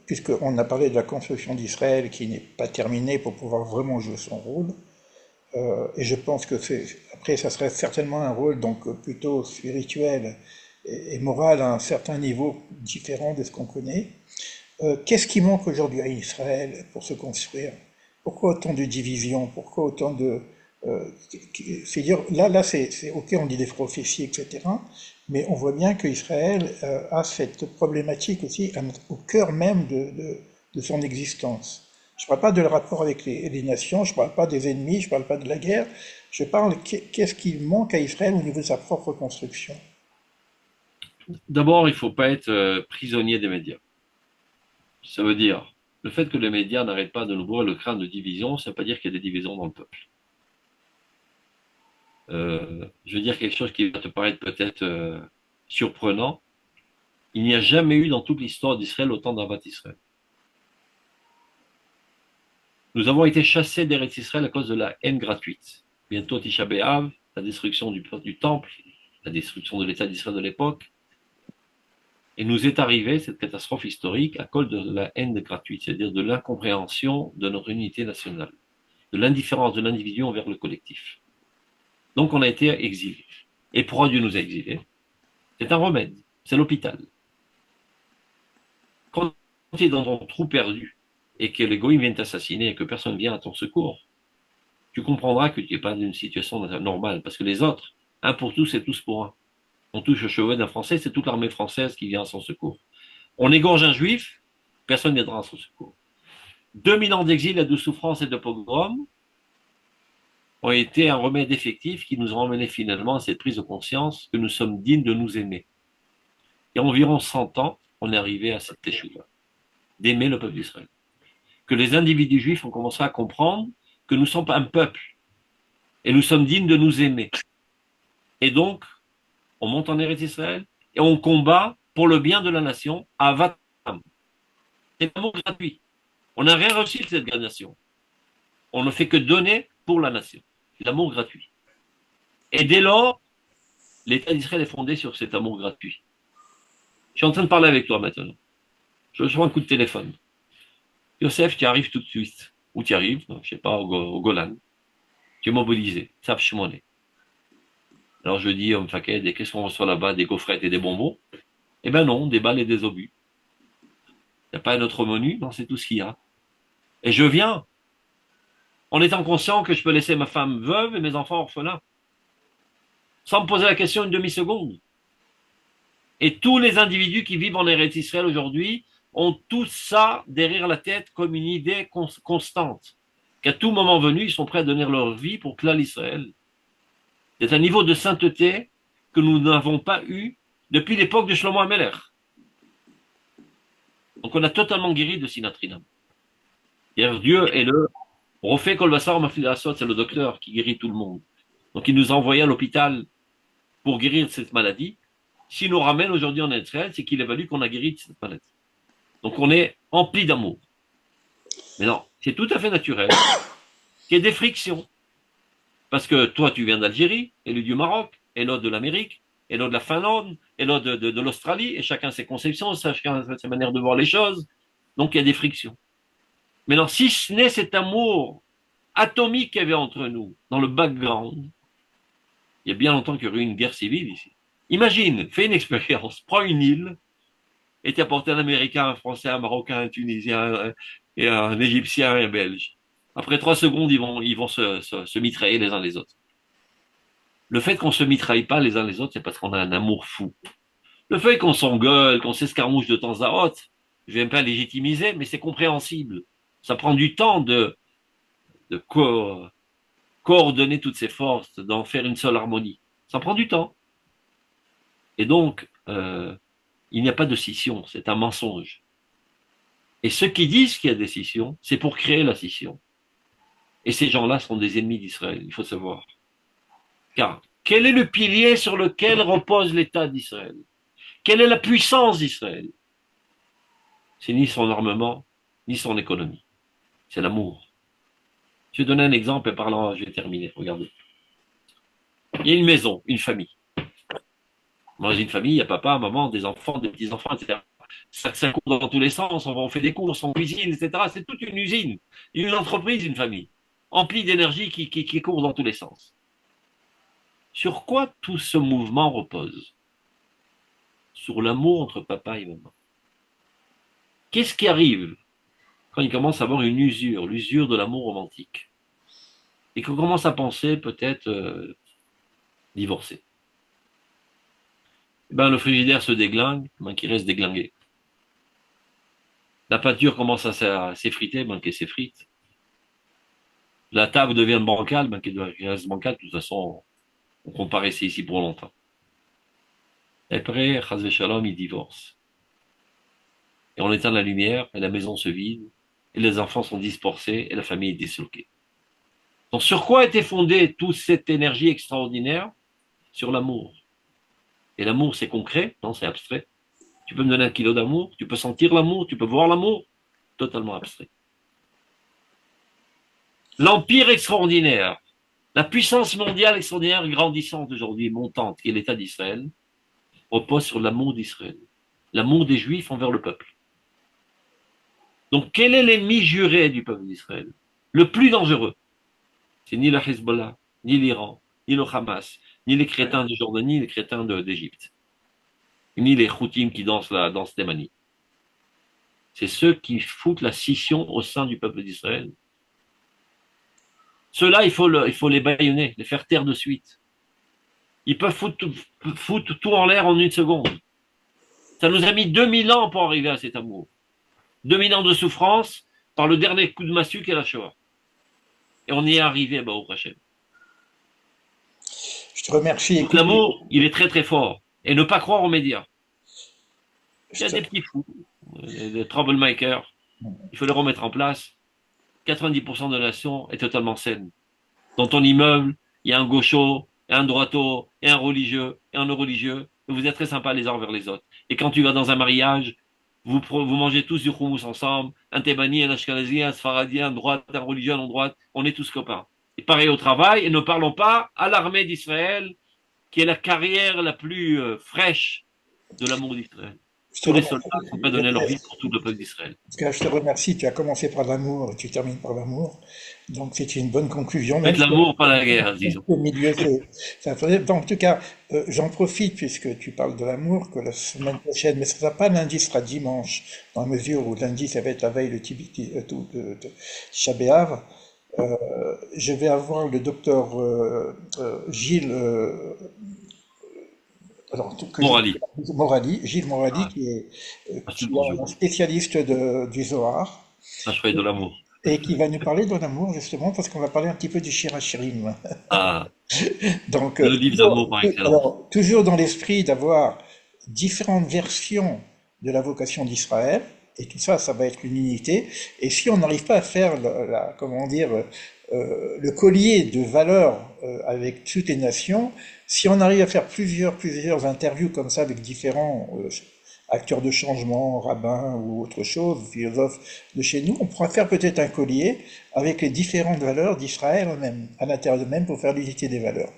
puisqu'on a parlé de la construction d'Israël qui n'est pas terminée pour pouvoir vraiment jouer son rôle. Et je pense que après, ça serait certainement un rôle donc plutôt spirituel et moral à un certain niveau différent de ce qu'on connaît. Qu'est-ce qui manque aujourd'hui à Israël pour se construire? Pourquoi autant de divisions? Pourquoi autant de... euh, c'est-à-dire, là c'est OK, on dit des prophéties, etc. Mais on voit bien qu'Israël a cette problématique aussi au cœur même de son existence. Je ne parle pas de le rapport avec les nations, je ne parle pas des ennemis, je ne parle pas de la guerre. Je parle qu'est-ce qui manque à Israël au niveau de sa propre construction.
d'abord, il ne faut pas être prisonnier des médias. Ça veut dire, le fait que les médias n'arrêtent pas de nous bourrer le crâne de division, ça ne veut pas dire qu'il y a des divisions dans le peuple. Je veux dire quelque chose qui va te paraître peut-être surprenant. Il n'y a jamais eu dans toute l'histoire d'Israël autant d'Avat Israël. Nous avons été chassés d'Eretz Israël à cause de la haine gratuite. Bientôt Tisha B'Av, la destruction du temple, la destruction de l'État d'Israël de l'époque. Et nous est arrivée cette catastrophe historique à cause de la haine gratuite, c'est-à-dire de l'incompréhension de notre unité nationale, de l'indifférence de l'individu envers le collectif. Donc on a été exilés. Et pourquoi Dieu nous a exilés? C'est un remède, c'est l'hôpital. Quand tu es dans ton trou perdu et que les goïms viennent t'assassiner et que personne vient à ton secours, tu comprendras que tu n'es pas dans une situation normale, parce que les autres, un pour tous et tous pour un. On touche au chevet d'un Français, c'est toute l'armée française qui vient à son secours. On égorge un juif, personne ne viendra à son secours. 2000 ans d'exil et de souffrance et de pogrom ont été un remède effectif qui nous a emmené finalement à cette prise de conscience que nous sommes dignes de nous aimer. Il y a environ 100 ans, on est arrivé à cette échouva, d'aimer le peuple d'Israël. Que les individus juifs ont commencé à comprendre que nous sommes un peuple et nous sommes dignes de nous aimer. Et donc, on monte en Eretz Israël et on combat pour le bien de la nation à Vatam. C'est l'amour gratuit. On n'a rien reçu de cette nation. On ne fait que donner pour la nation. L'amour gratuit. Et dès lors, l'État d'Israël est fondé sur cet amour gratuit. Je suis en train de parler avec toi maintenant. Je reçois un coup de téléphone. Yosef, tu arrives tout de suite. Où tu arrives? Je ne sais pas, au Golan. Tu es mobilisé. Ça monnaie. Alors je dis au Mfaked, qu'est-ce qu'on reçoit là-bas? Des gaufrettes et des bonbons? Eh ben non, des balles et des obus. Il n'y a pas un autre menu? Non, c'est tout ce qu'il y a. Et je viens, en étant conscient que je peux laisser ma femme veuve et mes enfants orphelins, sans me poser la question une demi-seconde. Et tous les individus qui vivent en Eretz Israël aujourd'hui ont tout ça derrière la tête comme une idée constante. Qu'à tout moment venu, ils sont prêts à donner leur vie pour Klal Israël. C'est un niveau de sainteté que nous n'avons pas eu depuis l'époque de Shlomo HaMelech. Donc on a totalement guéri de Sinatrinam. Dieu est le Rofé Kolbasar Mafilasot, c'est le docteur qui guérit tout le monde. Donc il nous a envoyé à l'hôpital pour guérir de cette maladie. S'il nous ramène aujourd'hui en Israël, c'est qu'il évalue qu'on a guéri de cette maladie. Donc on est empli d'amour. Mais non, c'est tout à fait naturel qu'il y ait des frictions. Parce que toi, tu viens d'Algérie, et lui du Maroc, et l'autre de l'Amérique, et l'autre de la Finlande, et l'autre de l'Australie, et chacun ses conceptions, chacun sa manière de voir les choses. Donc il y a des frictions. Mais non, si ce n'est cet amour atomique qu'il y avait entre nous, dans le background, il y a bien longtemps qu'il y aurait eu une guerre civile ici. Imagine, fais une expérience, prends une île, et tu apportes un Américain, un Français, un Marocain, un Tunisien, et un Égyptien et un Belge. Après 3 secondes, ils vont se mitrailler les uns les autres. Le fait qu'on se mitraille pas les uns les autres, c'est parce qu'on a un amour fou. Le fait qu'on s'engueule, qu'on s'escarmouche de temps à autre, je ne vais pas légitimiser, mais c'est compréhensible. Ça prend du temps de coordonner toutes ces forces, d'en faire une seule harmonie. Ça prend du temps. Et donc, il n'y a pas de scission, c'est un mensonge. Et ceux qui disent qu'il y a des scissions, c'est pour créer la scission. Et ces gens-là sont des ennemis d'Israël, il faut savoir. Car quel est le pilier sur lequel repose l'État d'Israël? Quelle est la puissance d'Israël? C'est ni son armement, ni son économie. C'est l'amour. Je vais donner un exemple et par là, je vais terminer. Regardez. Il y a une maison, une famille. Dans une famille, il y a papa, maman, des enfants, des petits-enfants, etc. Ça court dans tous les sens, on fait des courses, on cuisine, etc. C'est toute une usine, une entreprise, une famille, emplie d'énergie qui court dans tous les sens. Sur quoi tout ce mouvement repose? Sur l'amour entre papa et maman. Qu'est-ce qui arrive quand il commence à avoir une usure, l'usure de l'amour romantique, et qu'on commence à penser peut-être divorcer? Ben, le frigidaire se déglingue, ben, qu'il reste déglingué. La peinture commence à s'effriter, ben, qu'elle s'effrite. La table devient bancale, ben, qu'elle reste bancale. De toute façon, on comparaissait ici pour longtemps. Et après, Chazvé Shalom, il divorce. Et on éteint la lumière, et la maison se vide, et les enfants sont dispersés, et la famille est disloquée. Donc, sur quoi était fondée toute cette énergie extraordinaire? Sur l'amour. Et l'amour, c'est concret? Non, c'est abstrait. Tu peux me donner 1 kilo d'amour? Tu peux sentir l'amour? Tu peux voir l'amour? Totalement abstrait. L'empire extraordinaire, la puissance mondiale extraordinaire grandissante aujourd'hui, montante, qui est l'État d'Israël, repose sur l'amour d'Israël, l'amour des Juifs envers le peuple. Donc, quel est l'ennemi juré du peuple d'Israël? Le plus dangereux, c'est ni le Hezbollah, ni l'Iran, ni le Hamas, ni les crétins de Jordanie, ni les crétins d'Égypte, ni les Houthis qui dansent la danse thémanie. C'est ceux qui foutent la scission au sein du peuple d'Israël. Ceux-là, il faut les bâillonner, les faire taire de suite. Ils peuvent foutre tout en l'air en 1 seconde. Ça nous a mis 2000 ans pour arriver à cet amour. 2000 ans de souffrance par le dernier coup de massue qu'est la Shoah. Et on y est arrivé au prochain.
Je te remercie.
Donc
Écoute,
l'amour, il est très très fort. Et ne pas croire aux médias. Il y
je
a
te-
des petits fous, des troublemakers. Il faut les remettre en place. 90% de la nation est totalement saine. Dans ton immeuble, il y a un gaucho, et un droito, et un religieux, et un non religieux. Et vous êtes très sympas les uns envers les autres. Et quand tu vas dans un mariage, vous mangez tous du houmous ensemble, un thémani, un ashkenazi, un sfaradi, un droite, un religieux, un non-droite. On est tous copains. Et pareil au travail, et ne parlons pas à l'armée d'Israël, qui est la carrière la plus fraîche de l'amour d'Israël.
je te
Tous les soldats
remercie.
sont prêts à donner leur vie pour tout le peuple d'Israël.
En tout cas, je te remercie. Tu as commencé par l'amour et tu termines par l'amour. Donc, c'est une bonne conclusion, même
Faites
si
l'amour, pas la guerre, disons.
au milieu, c'est un problème. Donc, en tout cas, j'en profite puisque tu parles de l'amour, que la semaine prochaine, mais ce ne sera pas lundi, ce sera dimanche, dans la mesure où lundi, ça va être la veille de Tisha B'Av. Je vais avoir le docteur Gilles, alors,
Morali,
Gilles Morali,
ah,
qui est,
c'est
qui
le
est un
bonjour.
spécialiste du Zohar
Ah, je ferai de l'amour.
et qui va nous parler de l'amour justement parce qu'on va parler un petit peu du Shirachirim.
Ah,
Donc,
le livre d'amour par excellence.
toujours dans l'esprit d'avoir différentes versions de la vocation d'Israël, et tout ça, ça va être une unité. Et si on n'arrive pas à faire, comment dire, le collier de valeurs avec toutes les nations, si on arrive à faire plusieurs interviews comme ça avec différents acteurs de changement, rabbins ou autre chose, philosophes de chez nous, on pourra faire peut-être un collier avec les différentes valeurs d'Israël eux-mêmes, à l'intérieur d'eux-mêmes, pour faire l'unité des valeurs.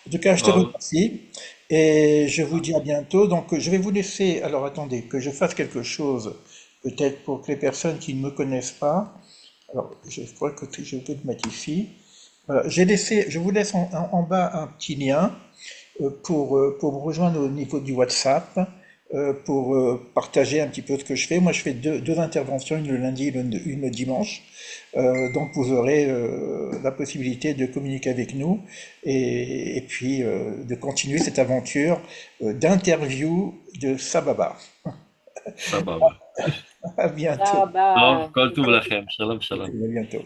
En tout cas, je te
Ah,
remercie et je vous dis à bientôt. Donc, je vais vous laisser, alors attendez, que je fasse quelque chose, peut-être pour que les personnes qui ne me connaissent pas. Alors, je crois que je peux le mettre ici. Voilà, je vous laisse en bas un petit lien pour me rejoindre au niveau du WhatsApp, pour partager un petit peu ce que je fais. Moi, je fais deux interventions, une le lundi, une le dimanche. Donc, vous aurez la possibilité de communiquer avec nous et puis de continuer cette aventure d'interview de Sababa.
Ça va. Ouais.
À bientôt.
Ah
Donc,
bah,
quand tout la khair. Shalom, shalom.
À bientôt.